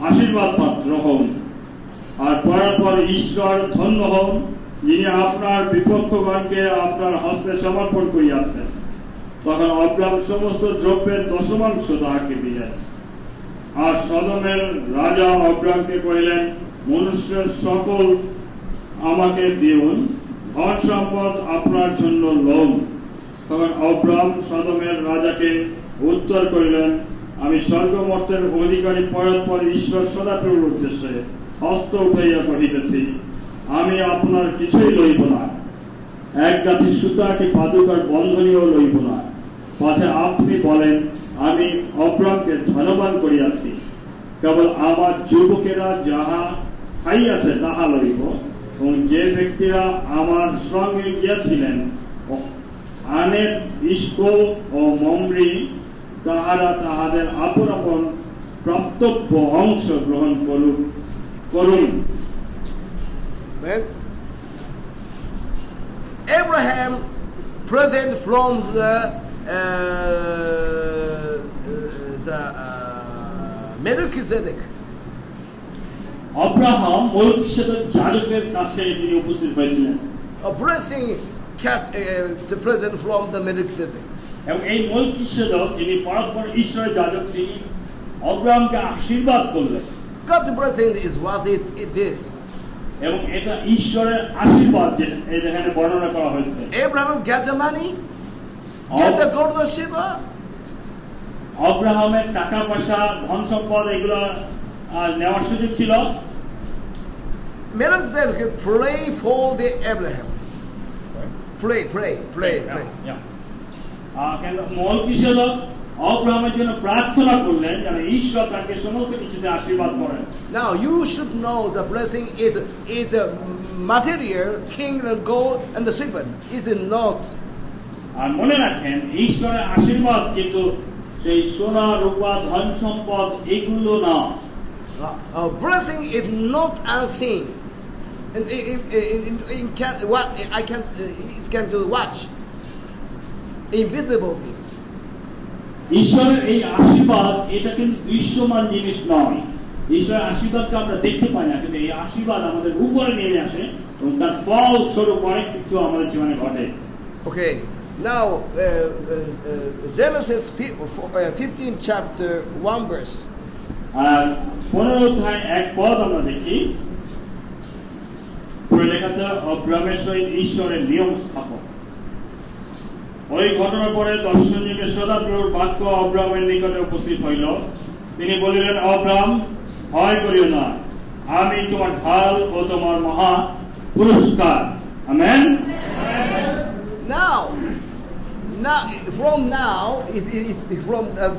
আশীর্বাদ পাত্র হন। আর পরাৎপর ঈশ্বর ধন্য হন, যিনি আপনার বিপক্ষগণকে আপনার হস্তে সমর্পণ করিয়াছেন। তখন অব্রাম সমস্ত দ্রব্যের দশমাংশ তাহাকে দিলেন। আর সদমের রাজা অব্রামকে কহিলেন, মনুষ্যের সকল আমাকে দিউন, ধন সম্পদ আপনার জন্য লউন। তখন অব্রাম সদমের রাজাকে উত্তর করিলেন, আমি স্বর্গমর্তের অধিকারী পরাৎপর ঈশ্বর সদাপ্রভুর উদ্দেশ্যে হস্ত উঠাইয়া কহিতেছি, আমি আপনার কিছুই লইব না, এক গাছি সুতা কি পাদুকার বন্ধনীয় লইব না। পাছে আপনি বলেন, আমি অব্রামকে ধনবান করিয়াছি, কেবল আমার যুবকেরা যাহা খাইয়াছে তাহা লইব, এবং যে ব্যক্তিরা আমার সঙ্গে গিয়াছিলেন আনের ইস্কল ও মমরি, তাহারা তাহাদের আপন আপন প্রাপ্তব্য অংশ গ্রহণ করুন। Abraham present from the Melchizedek. Abraham Melchizedek যাজকের কাছে তিনি উপস্থিত হয়েছিলেন। A blessing the present from the Melchizedek. এবং এই মেলকিসেদক যিনি পরাৎপর ঈশ্বরের যাজক, তিনি আব্রাহামকে আশীর্বাদ করলেন। God's blessing is what it is. এবং এটা ঈশ্বরের আশীর্বাদ যেখানে বর্ণনা করা হয়েছে। Abraham get the money, get the gold of Sheba. আব্রাহামের টাকা পয়সা, ধন সম্পদ এগুলো নেওয়ার সুযোগ ছিল। Melchizedek pray for the Abraham. Pray. কেন মেলকিসেদক আব্রাহামের জন্য প্রার্থনা করলেন যেন ঈশ্বর তাকে সমস্ত কিছুতে আশীর্বাদ করেন। Now you should know the blessing is a material, kingdom, gold and the silver. Is it not? আর মনে রাখেন ঈশ্বরের আশীর্বাদ কিন্তু সেই সোনা রূপা ধন সম্পদ এগুলো না। Blessing is not unseen. And it can do watch invisible thing. ঈশ্বরের এই আশীর্বাদ এটা কিন্তু দৃশ্যমান জিনিস নয়। ঈশ্বরের আশীর্বাদকে আমরা দেখতে পাই না, কিন্তু এই আশীর্বাদ আমাদের উপরে নেমে আসে এবং তার ফল স্বরূপ অনেক কিছু আমাদের জীবনে ঘটে। Okay, now Genesis 15 chapter 1 verse. আর 15 অধ্যায় 1 পদ আমরা দেখি, পরে লেখা আছে, আব্রাহামের সহিত ঈশ্বরের নিয়ম স্থাপন। ওই ঘটনার পরে দর্শন যুগে সদাপ্রভুর বাক্য আব্রাহামের নিকটে উপস্থিত হইল। তিনি বলিলেন, আব্রাহাম, ভয় করিও না, আমি তোমার ঢাল ও তোমার মহা পুরস্কার। Amen. Now from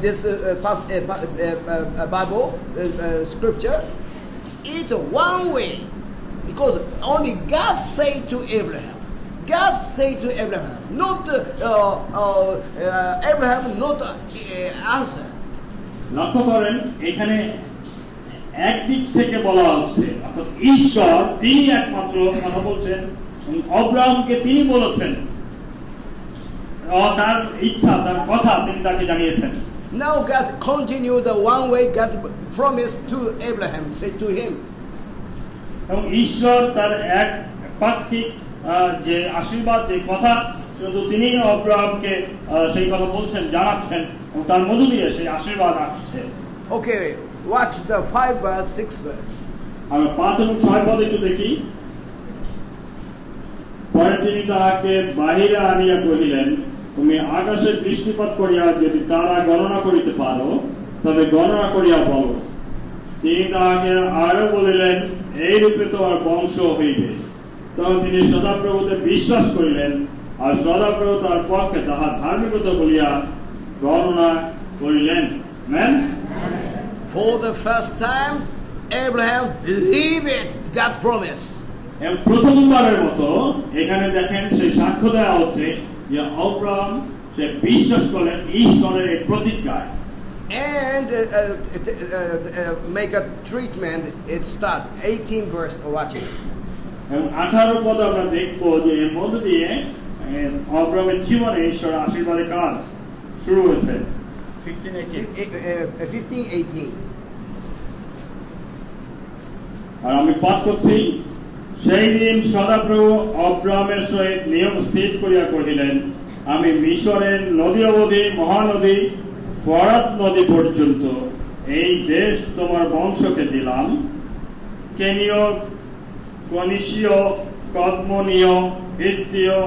this Bible scripture, it's one way, because only God say to Abraham. God say to Abraham, not Abraham, not answer. লক্ষ্য করেন এখানে একদিক থেকে বলা হচ্ছে, অর্থাৎ ঈশ্বর তিনি একমাত্র কথা বলছেন, আব্রাহামকে তিনি বলেছেন, তার ইচ্ছা, তার কথা তিনি তাকে জানিয়েছেন। Now God continue the one way God promised to Abraham, say to him. এবং ঈশ্বর তার এক পাক্ষিক যে আশীর্বাদ, যে কথা, শুধু তিনি আব্রাহামকে সেই কথা বলছেন, জানাচ্ছেন, এবং তার মধ্য দিয়ে সেই আশীর্বাদ আসছে। Okay, watch the 5 verse 6 verse. আমরা 5 এবং 6 পদ একটু দেখি। পরে তিনি তাহাকে বাহিরে আনিয়া কহিলেন, তুমি আকাশে দৃষ্টিপাত করিয়া যদি তারা গণনা করিতে পারো, তবে গণনা করিয়া বলো। তিনি তাহাকে আরো বলিলেন, এই রূপে তোমার বংশ হইবে। তখন তিনি সদাপ্রভুতে বিশ্বাস করিলেন, আর সদাপ্রভু তার পক্ষে তাহার ধার্মিকতা বলিয়া গণনা করিলেন। Amen. For the first time, Abraham believed it, God's promise. এবং প্রথমবারের মতো এখানে দেখেন সেই সাক্ষ্য দেওয়া হচ্ছে যে আব্রাহাম সে বিশ্বাস করলেন ঈশ্বরের এই প্রতিজ্ঞায়। and make a treatment. It start 18 verse. Watch it. এবং 18 পদ আমরা দেখব যে এর মধ্য দিয়ে অব্রাহামের জীবনে ঈশ্বর আশীর্বাদের কাজ শুরু হয়েছে। 15:18 আর আমি পাঠ করছি, সেই দিন সদাপ্রভু অব্রাহামের সহিত নিয়ম স্থির করিয়া কহিলেন, আমি মিশরের নদী অবধি মহানদী ফরাত নদী পর্যন্ত এই দেশ তোমার বংশকে দিলাম। কেনীয়, কনিশীয়, কদমনীয়, হিত্তীয়,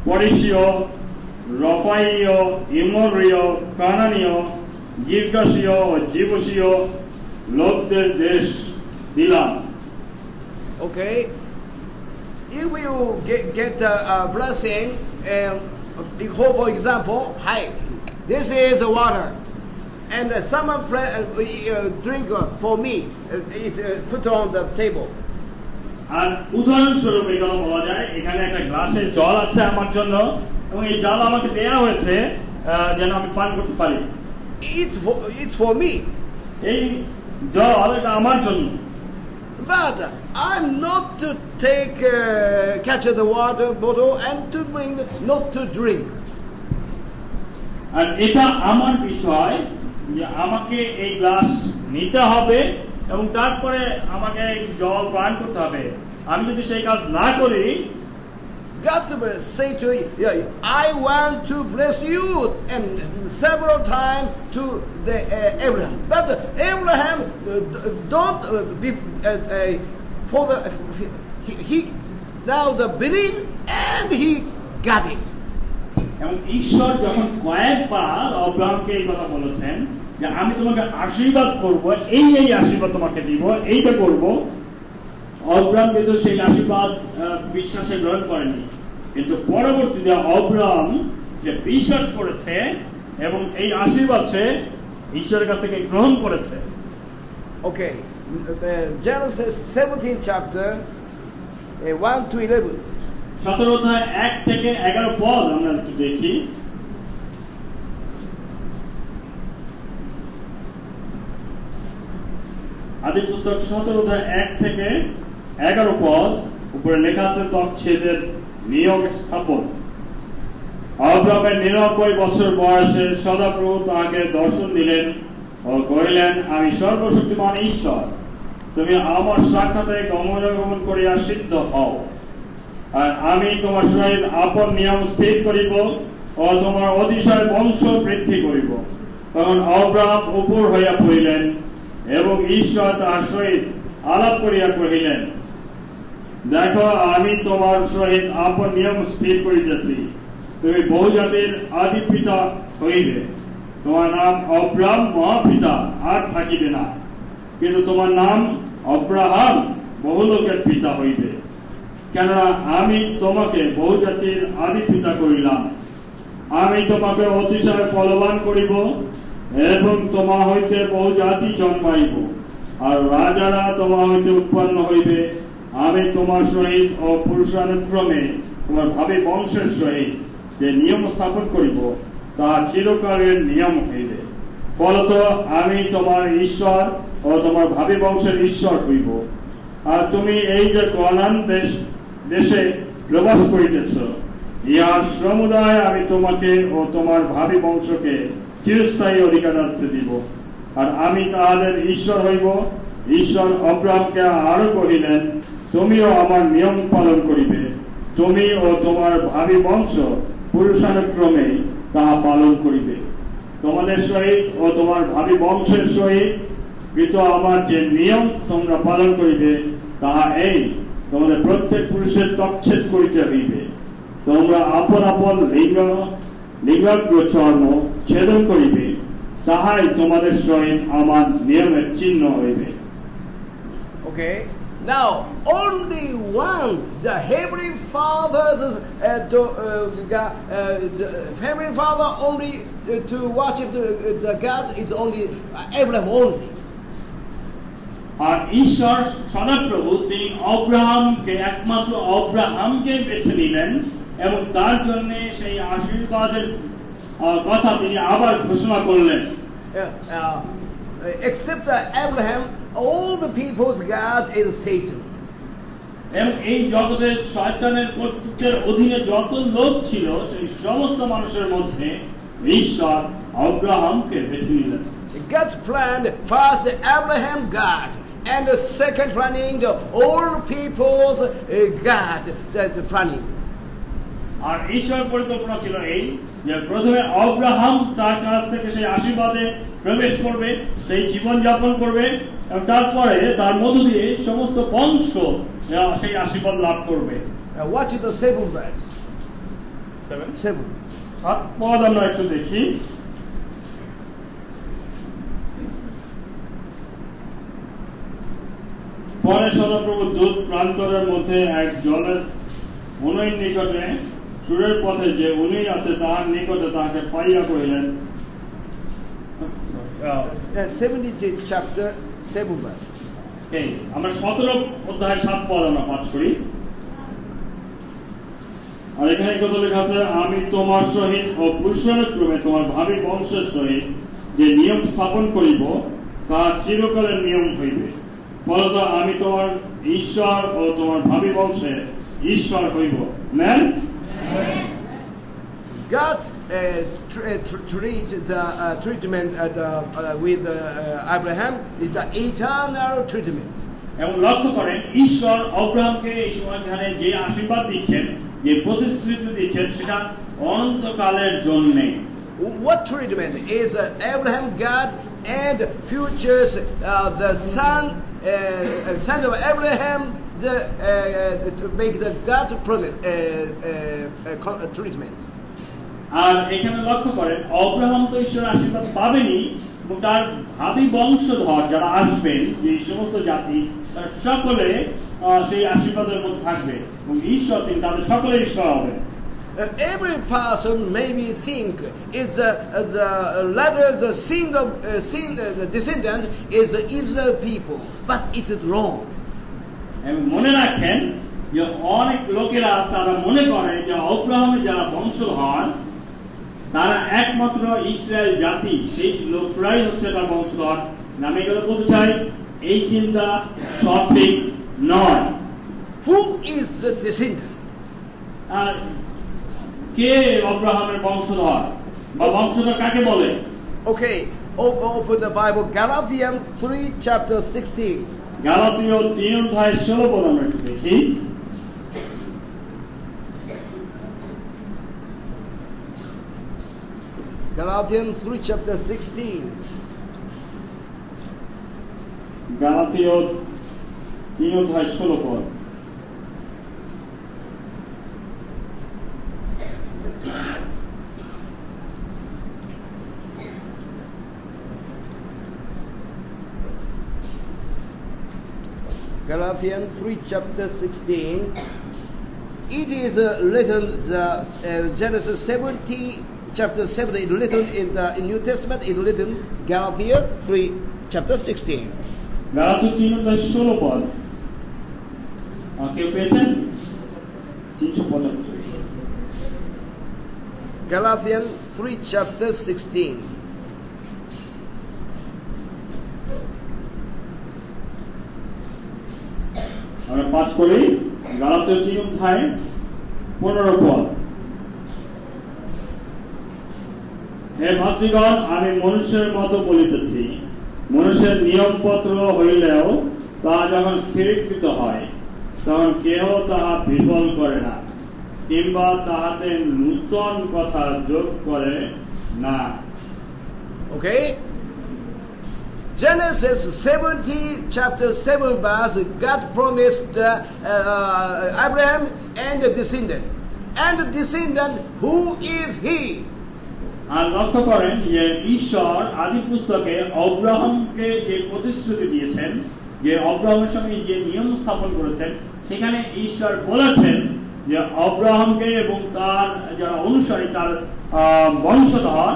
পরিসীয়, রফাইয়, ইমরীয়, কানানীয়, গির্গাসীয় ও জিবুসীয় লোকদের দেশ দিলাম। Okay, if you get a blessing, for example, hi, this is water, and someone drink for me, it put on the table. আর উদাহরণস্বরূপ এই কথা বলা যায়, এখানে একটা গ্লাসে জল আছে আমার জন্য, এবং এই জল আমাকে দেয়া হয়েছে যেন আমি পান করতে পারি। It's for me. এই জল এটা আমার জন্য। But I'm not to take catch the water bottle and to bring, not to drink. আর এটা আমার বিষয় যে আমাকে এই গ্লাস নিতে হবে এবং তারপরে আমাকে জল পান করতে হবে। আমি যদি সেই কাজ না করি, God will say to you, I want to bless you, and several times to the Abraham. But Abraham don't be for the he now the believe and he got it. এবং ঈশ্বর যখন কয়েকবার অব্রাহামকে এই কথা বলেছেন যে আমি তোমাকে আশীর্বাদ করব, এই আশীর্বাদ তোমাকে দিব, এইটা করব, অব্রাহাম কিন্তু সেই আশীর্বাদ বিশ্বাসে গ্রহণ করেনি। কিন্তু পরবর্তীতে অব্রাহাম যে বিশ্বাস করেছে এবং এই আশীর্বাদ সে ঈশ্বরের কাছ থেকে গ্রহণ করেছে। Okay, Genesis 17 chapter 1 to 11. 17 অধ্যায় 1 থেকে 11 পদ আমরা একটু দেখি। আদি পুস্তক 17 অধ্যায় 1 থেকে 11 পদ, উপরে লেখা আছে তৎছেদের নিয়ম স্থাপন। অব্রাহামের 99 বছর বয়সে সদাপ্রভু তাহাকে দর্শন দিলেন ও কহিলেন, আমি সর্বশক্তিমান ঈশ্বর, তুমি আমার সাক্ষাতে গমনাগমন করিয়া সিদ্ধ হও, আর আমি তোমার সহিত আপন নিয়ম স্থির করিব ও তোমার অতিশয় বংশ বৃদ্ধি করিব। তখন অব্রাহাম উপর হইয়া পড়িলেন এবং ঈশ্বর তাহার সহিত আলাপ করিয়া কহিলেন, দেখো, আমি তোমার সহিত আপন নিয়ম স্থির করিতেছি, তুমি বহুজাতির আদি পিতা হইবে, তোমার নাম অব্রাহাম মহাপিতা আর থাকিবে না, কিন্তু তোমার নাম অব্রাহাম বহু লোকের পিতা হইবে, কেননা আমি তোমাকে বহুজাতির আদি পিতা করিলাম। আমি তোমাকে অতিশয় ফলবান করিব এবং তোমা হইতে বহু জাতি জন্মাইব, আর রাজারা তোমা হইতে উৎপন্ন হইবে। আমি তোমার সহিত ও পুরুষানুক্রমে তোমার ভাবি বংশের সহিত যে নিয়ম স্থাপন করিব তাহা চিরকালের নিয়ম হইবে। ফলত আমি তোমার ঈশ্বর ও তোমার ভাবি বংশের ঈশ্বর হইব। আর তুমি এই যে কনান দেশে প্রবাস করিতেছ, ইহার সমুদায় আমি তোমাকে ও তোমার ভাবি বংশকে চিরস্থায়ী অধিকারার্থে দিব, আর আমি তাহাদের ঈশ্বর হইব। ঈশ্বর অব্রাহামকে আরো কহিলেন, তুমিও আমার নিয়ম পালন করিবে, তুমি ও তোমার ভাবি বংশ পুরুষানুক্রমে তাহা পালন করিবে। তোমাদের সহিত ও তোমার ভাবি বংশের সহিত কৃত আমার যে নিয়ম তোমরা পালন করিবে তাহা এই, তোমাদের প্রত্যেক পুরুষের তচ্ছেদ করিতে হইবে। তোমরা আপন আপন লিঙ্গাগ্র চর্ম ছেদন করিবে, তাহাই তোমাদের সহিত আমার নিয়মের চিহ্ন হইবে। Okay, now only one, the Heavenly Father, Heavenly Father only to worship the God is only Abraham only. আর ঈশ্বর সদাপ্রভু তিনি অব্রাহামকে, একমাত্র অব্রাহামকে বেছে নিলেন এবং তার জন্য সেই আশীর্বাদের কথা তিনি আবার ঘোষণা করলেন except Abraham, all the people's God is Satan. এবং এই জগতের শয়তানের কর্তৃত্বের অধীনে যত লোক ছিল সেই সমস্ত মানুষের মধ্যে ঈশ্বর আব্রাহামকে বেছে নিলেন। God planned first Abraham God, and the second planning the all people's God planning. আর ঈশ্বর পরিকল্পনা ছিল এই যে প্রথমে আব্রাহাম তার কাছ থেকে সেই আশীর্বাদে প্রবেশ করবে, সেই জীবন যাপন করবে, এবং তারপরে তার মধ্য দিয়ে সমস্ত বংশ সেই আশীর্বাদ লাভ করবে। What is the 7th verse? 7. 7 পদ আমরা একটু দেখি। পরে সদাপ্রভু দূত প্রান্তরের মধ্যে এক জলের উনুর নিকটে সুরের পথে যে উনি আছে তাহার নিকটে তাহাকে পাইয়া কহিলেন। 70th chapter 7 verse. আমরা 17 অধ্যায় 7 পদ আমরা পাঠ করি। আর এখানে কথা লেখা আছে, আমি তোমার সহিত ও পুরুষানুক্রমে তোমার ভাবী বংশের সহিত যে নিয়ম স্থাপন করিব তা চিরকালের নিয়ম হইবে, ফলত আমি তোমার ঈশ্বর ও তোমার ভাবী বংশের ঈশ্বর হইব। Amen. God treats the treatment with Abraham is the eternal treatment. এবং লক্ষ্য করেন ঈশ্বর আব্রাহামকে এই সময়খানে যে আশীর্বাদ দিচ্ছেন, যে প্রতিশ্রুতি দিচ্ছেন, সেটা অনন্তকালের জন্য। What treatment is Abraham God and futures the son of Abraham to make the God promise treatment. আর এখানে লক্ষ্য করেন আব্রাহাম তো ঈশ্বরের আশীর্বাদ পাবেনি, এবং তার ভাবী বংশধর যারা আসবেন, যে সমস্ত জাতি, তারা সকলে সেই আশীর্বাদের মধ্যে থাকবে, এবং ঈশ্বর তিনি তাদের সকলে ঈশ্বর হবেন। Every person maybe think is the descendant is the Israel people, but it is wrong. এবং মনে রাখেন যে অনেক লোকেরা তারা মনে করে যে আব্রাহামের যারা বংশধর তারা একমাত্র ইসরায়েল জাতি, সেই লোকরাই হচ্ছে তার বংশধর। আমি এগুলো বলতে চাই এই চিন্তা সঠিক নয়। Who is the descendant? আর কে আব্রাহামের বংশধর বা বংশধর কাকে বলে? Okay, open the Bible, Galatians 3 chapter 16. গালাতীয় 3 অধ্যায় 16 পদ আমরা একটু দেখি। Galatians 3 chapter 16. গালাতীয় 3 অধ্যায় 16 পদ। Galatians 3 chapter 16. It is written Genesis 70 chapter 7 is written in the New Testament. It is written Galatians 3 chapter 16. গালাতীয় 3 অধ্যায় 16 পদ। কেউ পেয়েছেন? 375। Galatians 3 chapter 16. আমরা পাঠ করি গালাতীয় 3 অধ্যায় 15 পদ। হে ভাতৃগণ, আমি মনুষ্যের মতো বলিতেছি, মনুষ্যের নিয়মপত্র হইলেও তা যখন স্থিরীকৃত হয় তখন কেহ তাহা বিফল করে না, কিংবা তাহাতে নূতন কথা যোগ করে না। Okay? Genesis 70 chapter 7 verse, God promised Abraham and the descendant. And the descendant, who is he? আর লক্ষ্য করেন যে ঈশ্বর আদি পুস্তকে আব্রাহামকে যে প্রতিশ্রুতি দিয়েছেন, যে আব্রাহামের সঙ্গে যে নিয়ম স্থাপন করেছেন, সেখানে ঈশ্বর বলেছেন যে আব্রাহামকে এবং তার যারা অনুসারী, তার বংশধর,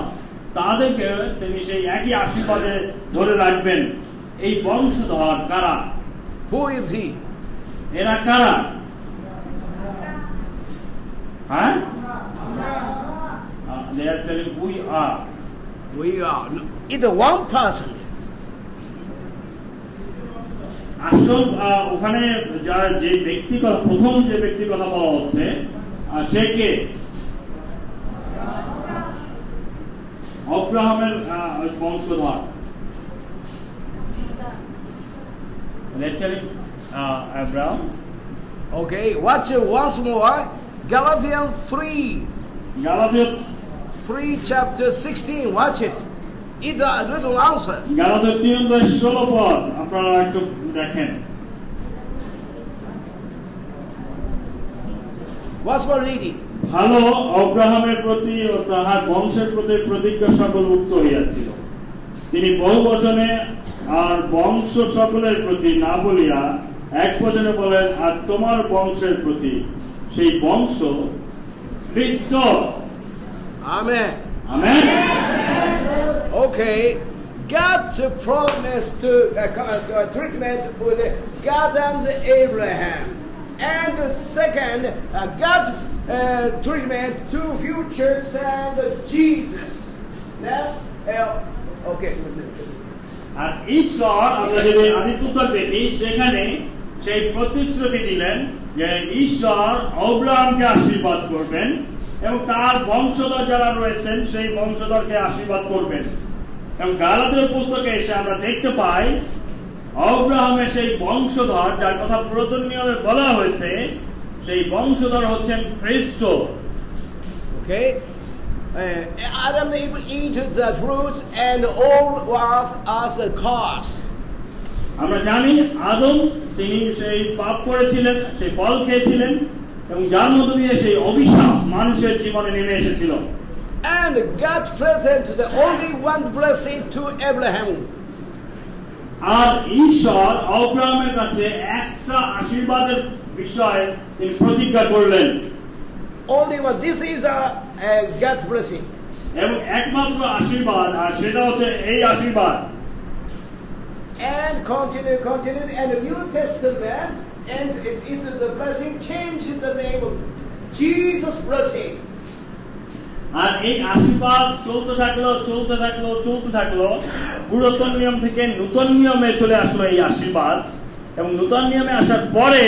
তাদেরকে তিনি সেই একই আশীর্বাদে ধরে রাখবেন। এই বংশধর কারা? Who is he? এরা কারা? হ্যাঁ, they are telling we are. We are. It's one person. আসল ওখানে যার যে ব্যক্তিগত প্রথম যে ব্যক্তির কথা বলা হচ্ছে সে কে? আব্রাহামের বংশধর। Abraham. Okay, watch it once more. Galatians 3. Galatians 3 chapter 16. Watch it. It's a little answer. Galatians 3:16 পদ আপনারা একটু দেখেন। What's more lead it? ভালো আব্রাহামের প্রতি ও তাহার বংশের প্রতি প্রতিজ্ঞা সকল উক্ত হইয়াছিল। তিনি বহু বচনে আর বংশ সকলের প্রতি না বলিয়া এক বচনে বলেন, আর তোমার বংশের প্রতি, সেই বংশ খ্রিস্ট। Amen. Amen. Okay, God's promise to treatment with God and Abraham, and the second, God's treatment to future and Jesus. Now, okay. আর ঈশ্বর আমরা যদি আদি পুস্তক দেখি সেখানে সেই প্রতিশ্রুতি দিলেন যে ঈশ্বর আব্রাহামকে আশীর্বাদ করবেন এবং তার বংশধর যারা রয়েছেন সেই বংশধরকে আশীর্বাদ করবেন। এবং গালাতীয় পুস্তকে এসে আমরা দেখতে পাই আব্রাহামের সেই বংশধর যার কথা পুরাতন নিয়মে বলা হয়েছে, সেই বংশধর হচ্ছেন খ্রিস্ট। Okay. Adam eat the fruits and all was as a cause. আমরা জানি আদম তিনি সেই পাপ করেছিলেন, সেই ফল খেয়েছিলেন এবং যার মধ্য দিয়ে সেই অভিশাপ মানুষের জীবনে নেমে এসেছিল। And God presented the only one blessing to Abraham. আর ঈশ্বর আব্রাহামের কাছে একটা আশীর্বাদের বিষয় তিনি প্রতিজ্ঞা করলেন। Only one. This is a God blessing. এবং একমাত্র আশীর্বাদ, আর সেটা হচ্ছে এই আশীর্বাদ। And continue, and the New Testament, and it is the blessing changed the name of Jesus blessing. আর এই আশীর্বাদ চলতে থাকলো পুরাতন নিয়ম থেকে নতুন নিয়মে চলে আসলো এই আশীর্বাদ, এবং নতুন নিয়মে আসার পরে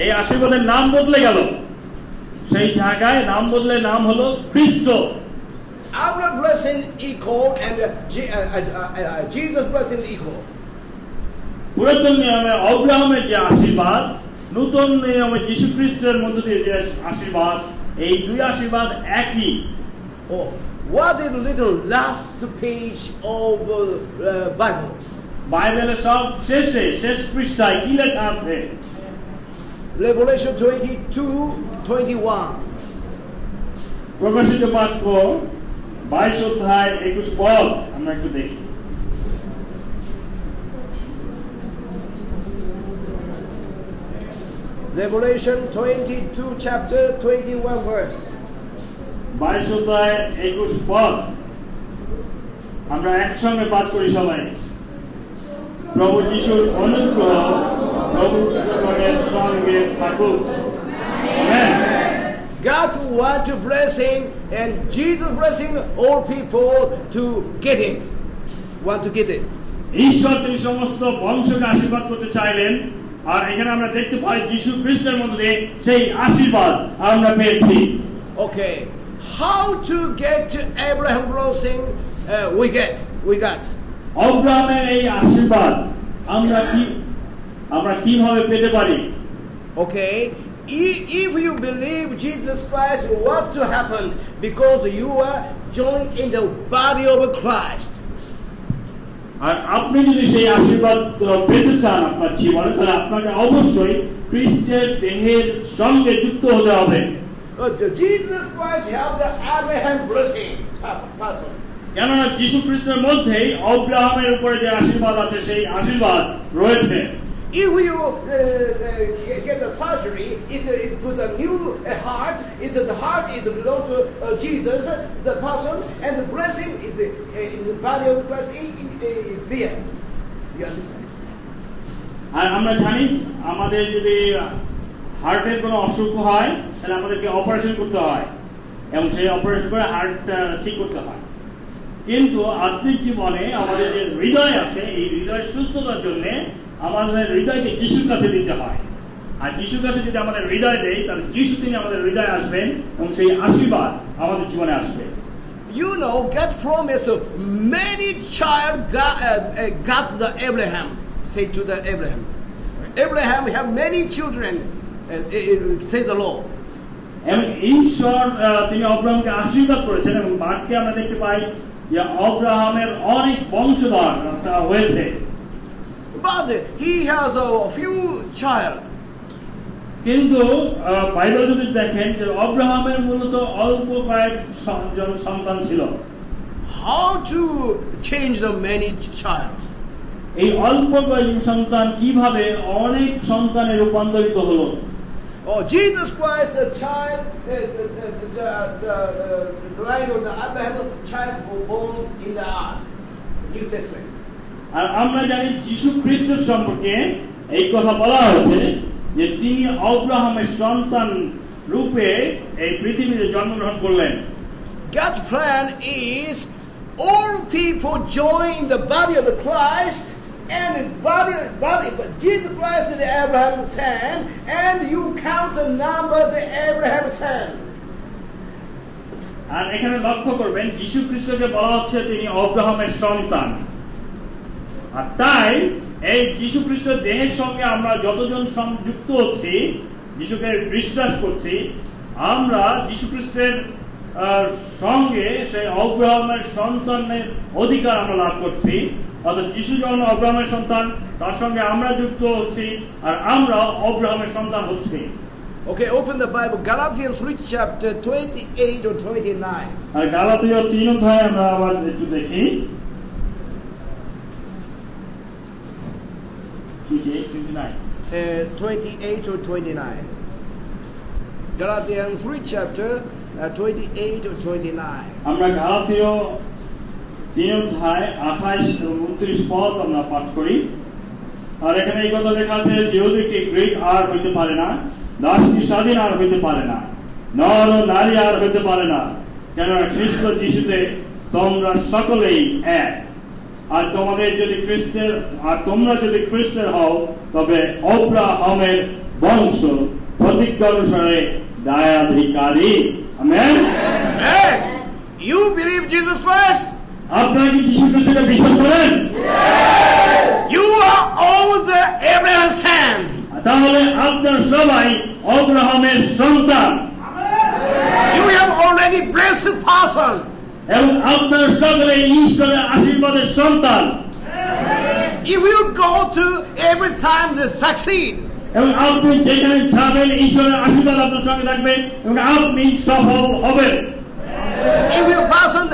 এই আশীর্বাদের নাম বদলে গেল। সেই জায়গায় নাম বদলে নাম হলো খ্রিস্ট। Our blessing equal and Jesus blessing equal. পুরাতন নিয়মে আব্রাহামের যে আশীর্বাদ, নতুন নিয়মে যীশু খ্রিস্টের মধ্য দিয়ে যে আশীর্বাদ, এই দুই আশীর্বাদ একই। Oh, what is the little last page of Bible? বাইবেলের সব শেষ পৃষ্ঠায় কি লেখা আছে? Revelation 22:21. প্রকাশিত বাক্য 22 অধ্যায় 21 পদ আমরা একটু দেখি। Revelation 22 chapter 21 verse. 22 অধ্যায় 21 পদ আমরা একসঙ্গে পাঠ করি সবাই। প্রভু যিশুর অনুগ্রহ প্রভুর সঙ্গে থাকুক। Amen. God wants to blessing, and Jesus blessing all people to get it. Want to get it. ঈশ্বর তিনি সমস্ত বংশকে আশীর্বাদ করতে চাইলেন, আর এখানে আমরা দেখতে পাই যীশু খ্রিস্টের মধ্যে সেই আশীর্বাদ আমরা পেয়েছি। Okay, how to get Abraham blessing? We got. আব্রাহামের এই আশীর্বাদ আমরা কিভাবে পেতে পারি? Okay, if you believe Jesus Christ, what to happen? Because you are joined in the body of Christ. আর আপনি যদি সেই আশীর্বাদ পেতে চান আপনার জীবনে, তাহলে আপনাকে অবশ্যই খ্রিস্টের দেহের সঙ্গে যুক্ত হতে হবে। Jesus Christ have the Abraham blessing. কেননা যীশু খ্রিস্টের মধ্যেই আব্রাহামের উপরে যে আশীর্বাদ আছে সেই আশীর্বাদ রয়েছে। If you get the surgery, it put a new heart. The heart is belong to Jesus, the person, and the blessing is in the body of Christ is there. You understand? আর আমরা জানি আমাদের যদি হার্টের কোনো অসুখ হয় তাহলে আমাদেরকে অপারেশন করতে হয়, এবং সেই অপারেশন করে হার্ট ঠিক করতে হয়। কিন্তু আত্মিক জীবনে আমাদের যে হৃদয় আছে এই হৃদয় সুস্থতার জন্য আমাদের হৃদয়কে যিশুর কাছে দিতে হয় আর যিশুর কাছে যদি আমাদের হৃদয় দেই তাহলে যিশু তিনি আমাদের হৃদয়ে আসবেন এবং সেই আশীর্বাদ আমাদের জীবনে আসবে You know, God promised many child got the Abraham. Say to the Abraham. Abraham have many children, say the Lord. এবং ঈশ্বর তিনি অব্রাহামকে আশীর্বাদ করেছেন এবং বাক্যে আমরা দেখতে পাই যে অব্রাহামের অনেক বংশধর হয়েছে But he has a few child. কিন্তু বাইবেল যদি দেখেন যে অব্রাহামের মূলত অল্প কয়েকজন সন্তান ছিল How to change the many child? এই অল্প কয়েকজন সন্তান কিভাবে অনেক সন্তানে রূপান্তরিত হলো Oh, Jesus Christ, the child, the line of the Abraham child born in the ark, New Testament. আর আমরা জানি যীশু খ্রিস্টের সম্পর্কে এই কথা বলা হয়েছে যে তিনি অব্রাহামের সন্তান রূপে এই পৃথিবীতে জন্মগ্রহণ করলেন God's plan is all people join the body of the Christ and the body but Jesus Christ is the Abraham's son and you count the number of the Abraham's son. আর এখানে লক্ষ্য করবেন যীশু খ্রিস্টকে বলা হচ্ছে তিনি অব্রাহামের সন্তান আর তাই এই যীশু খ্রিস্টের দেহের সঙ্গে আমরা যতজন সংযুক্ত হচ্ছি যীশুকে বিশ্বাস করছি আমরা যীশু খ্রিস্টের সঙ্গে সেই অব্রাহামের সন্তানের অধিকার আমরা লাভ করছি অর্থাৎ যীশু যখন অব্রাহামের সন্তান তার সঙ্গে আমরা যুক্ত হচ্ছি আর আমরা অব্রাহামের সন্তান হচ্ছি Okay, open the Bible, Galatians 3 chapter 28 or 29. আর গালাতীয় 3 অধ্যায় আমরা আবার একটু দেখি 28 or 29. Galatians 3 chapter 28 or 29. আমরা গালাতীয় 3 অধ্যায় 28 এবং 29 পদ আমরা পাঠ করি আর এখানে এই কথা লেখা আছে ইহুদি কি গ্রিক আর হইতে পারে না দাস কি স্বাধীন আর হইতে পারে না নর ও নারী আর হইতে পারে না কেননা খ্রিস্ট যিশুতে তোমরা সকলেই এক আর তোমাদের যদি খ্রিস্টের আর তোমরা যদি খ্রিস্টের হও তবে অব্রাহামের বংশ প্রতিজ্ঞা অনুসারে দায়াধিকারী amen Hey, you believe Jesus Christ? আপনারা কি যীশু খ্রিস্টকে বিশ্বাস করেন You are all the Abraham's son. তাহলে আপনারা সবাই অব্রাহামের সন্তান You have already blessed person. এবং আপনারা সকলে ঈশ্বরের আশীর্বাদের সন্তান If you go to every time to succeed, এবং আপনি যেখানে যাবেন ঈশ্বরের আশীর্বাদ আপনার সঙ্গে থাকবে এবং আপনি সফল হবেন if your person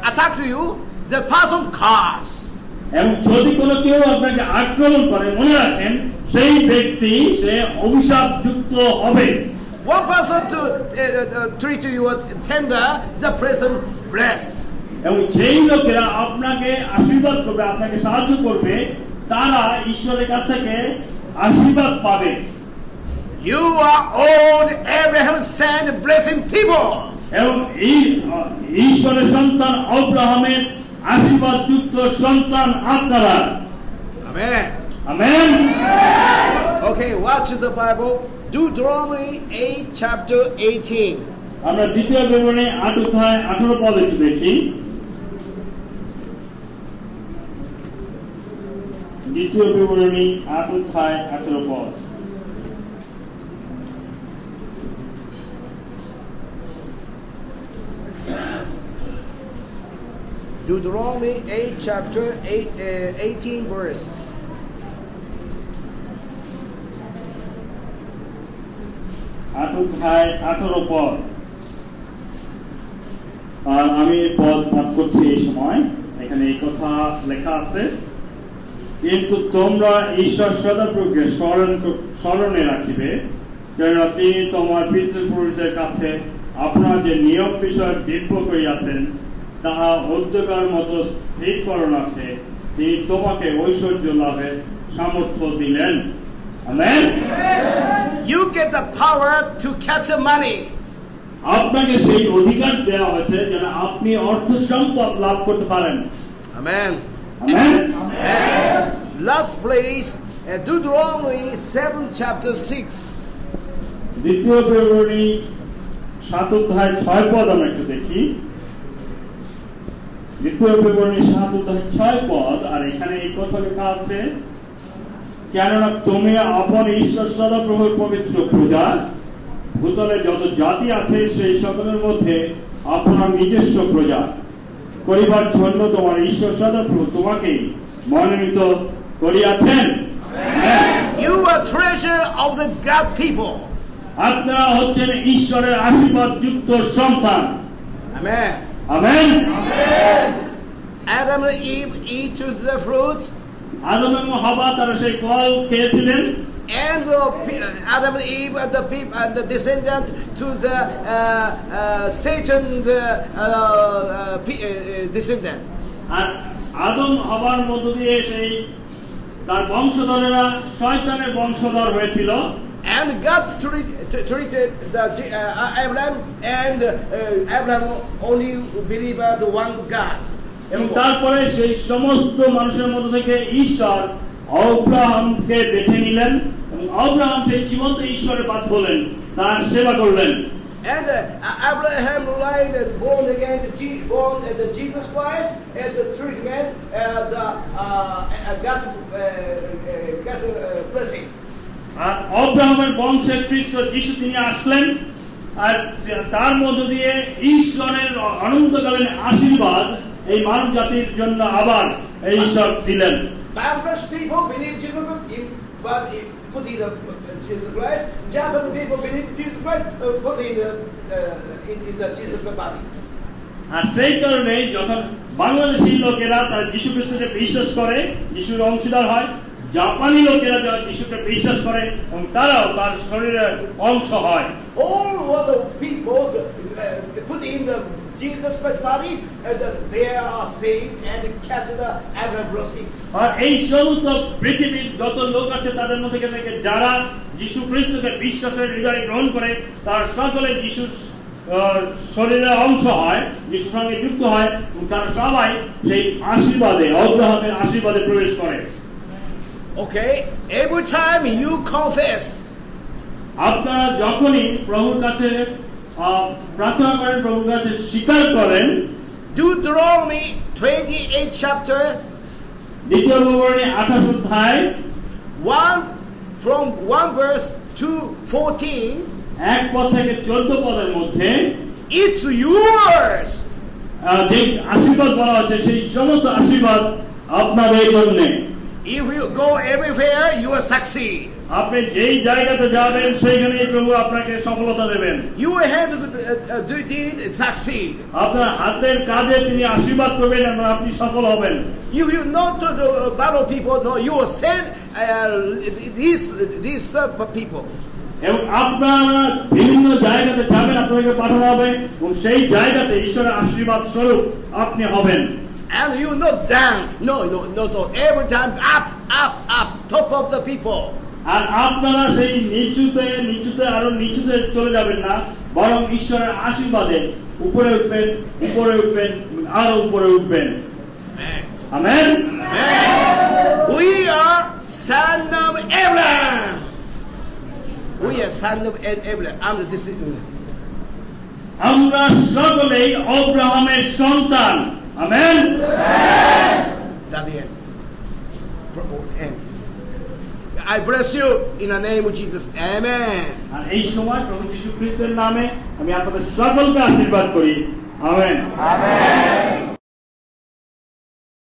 attack you, the person curse. এবং যদি কোনো কেউ আপনাকে আক্রমণ করে মনে রাখেন সেই ব্যক্তি সে অভিশাপযুক্ত হবে One person to treat you tender, the person blessed. এবং যেই লোকেরা আপনাকে আশীর্বাদ করবে আপনাকে সাহায্য করবে তারা ঈশ্বরের কাছ থেকে আশীর্বাদ পাবে You are all Abraham's son, blessing people. এবং এই ঈশ্বরের সন্তান অব্রাহামের আশীর্বাদযুক্ত সন্তান আপনারা Amen. Amen Okay, watch the Bible. Deuteronomy 8 chapter 18. আমরা দ্বিতীয় বিবরণী 8 অধ্যায় 18 পদ একটু দেখি দ্বিতীয় বিবরণী 8 অধ্যায় 18 পদ Deuteronomy 8 chapter 18 verse. অধ্যায় 18 পদ আর আমি পদ পাঠ করছি এই সময় এখানে এই কথা লেখা আছে কিন্তু তোমরা ঈশ্বর সদাপ্রভুকে স্মরণে রাখিবে কেননা তিনি তোমার পিতৃপুরুষদের কাছে আপনার যে নিয়ম বিষয় দিব্য করিয়াছেন তাহা উদ্যোগের মতো স্থির করণার্থে তিনি তোমাকে ঐশ্বর্য লাভের সামর্থ্য দিলেন amen You get the power to catch the money. আপনাকে সেই অধিকার দেওয়া হয়েছে যেন আপনি অর্থ সম্পদ লাভ করতে পারেন। Amen. Amen. Last place, Deuteronomy 7 chapter 6. দ্বিতীয় বিবরণী 7 অধ্যায় 6 পদ আমরা একটু দেখি। দ্বিতীয় বিবরণী 7 অধ্যায় 6 পদ, আর এখানে এই কথা লেখা আছে, কেননা তুমি আপন ঈশ্বর সদাপ্রভুর পবিত্র প্রজা, ভূতলে যত জাতি আছে সেই সকলের মধ্যে আপনার নিজস্ব প্রজা করিবার জন্য তোমার ঈশ্বর সদাপ্রভু তোমাকে মনোনীত করিয়াছেন। You are treasure of the God people. আপনারা হচ্ছেন ঈশ্বরের আশীর্বাদ যুক্ত সন্তান। Amen. Amen. Adam and Eve eat the fruits. আদম এবং হাওয়া তারা সেই ফল খেয়েছিলেন। And Adam and Eve and the people and the descendant to the Satan descendant. আর আদম হাওয়ার মধ্য দিয়ে সেই তার বংশধরেরা শয়তানের বংশধর হয়েছিল। And God treated Abraham, and Abraham only believed the one God. এবং তারপরে সেই সমস্ত মানুষের মধ্য থেকে ঈশ্বর আব্রাহামকে বেছে নিলেন এবং আব্রাহাম সেই জীবন্ত ঈশ্বরের বাদ হলেন, তার সেবা করলেন। And Abraham lied and born again, born as Jesus Christ, as the treatment, got blessing. আর আব্রাহামের বংশে খ্রিস্ট যিশু তিনি আসলেন, আর তার মধ্য দিয়ে ঈশ্বরের অনন্তকালীন আশীর্বাদ এই মানব জাতির জন্য আবার এই ঈশ্বর দিলেন। Baptist people believe Jesus, but put in Jesus Christ. Japanese people believe Jesus Christ, put in the Jesus body. আর সেই কারণে যখন বাংলাদেশী লোকেরা তার যীশু খ্রিস্টকে বিশ্বাস করে, যিশুর অংশীদার হয়, জাপানি লোকেরা যারা যিশুকে বিশ্বাস করে এবং তারাও তার শরীরের অংশ হয়। All other people put in the Jesus Christ body, and they are saved and catch the ever blessing. আর এই সমস্ত পৃথিবীর যত লোক আছে তাদের মধ্যে থেকে যারা যীশু খ্রিস্টকে বিশ্বাসের হৃদয়ে গ্রহণ করে, তার সকলে যিশুর শরীরের অংশ হয়, যিশুর সঙ্গে যুক্ত হয় এবং তারা সবাই সেই আশীর্বাদে, আব্রাহামের আশীর্বাদে প্রবেশ করে। Okay, every time you confess, আপনারা যখনই প্রভুর কাছে প্রার্থনা করেন, প্রভুর কাছে স্বীকার করেন, Deuteronomy 28 chapter, দ্বিতীয় বিবরণী 28 অধ্যায় 1 verse to 14, 1 পদ থেকে 14 পদের মধ্যে it's yours. যে আশীর্বাদ বলা হচ্ছে সেই সমস্ত আশীর্বাদ আপনাদের জন্য। If you go everywhere, you will succeed. আপনি যেই জায়গাতে যাবেন সেইখানেই প্রভু আপনাকে সফলতা দেবেন। You will have to do it, succeed. আপনার হাতের কাজে তিনি আশীর্বাদ করবেন এবং আপনি সফল হবেন। If you not to the battle people, no, you will send these people. এবং আপনারা বিভিন্ন জায়গাতে যাবেন, আপনাকে পাঠানো হবে এবং সেই জায়গাতে ঈশ্বরের আশীর্বাদ স্বরূপ আপনি হবেন। And you not down, no, every time up, top of the people. আর আপনারা সেই নিচুতে আরো নিচুতে চলে যাবেন না, বরং ঈশ্বরের আশীর্বাদে উপরে উঠবেন আরো উপরে উঠবেন। Amen. We are son of Abraham. We are son of Abraham. I'm the descendant. আমরা সকলেই আব্রাহামের সন্তান। Amen. That the end. I bless you in the name of Jesus. Amen. আর এই সময় প্রভু যীশু খ্রিস্টের নামে আমি আপনাদের সকলকে আশীর্বাদ করি। আমেন। Amen.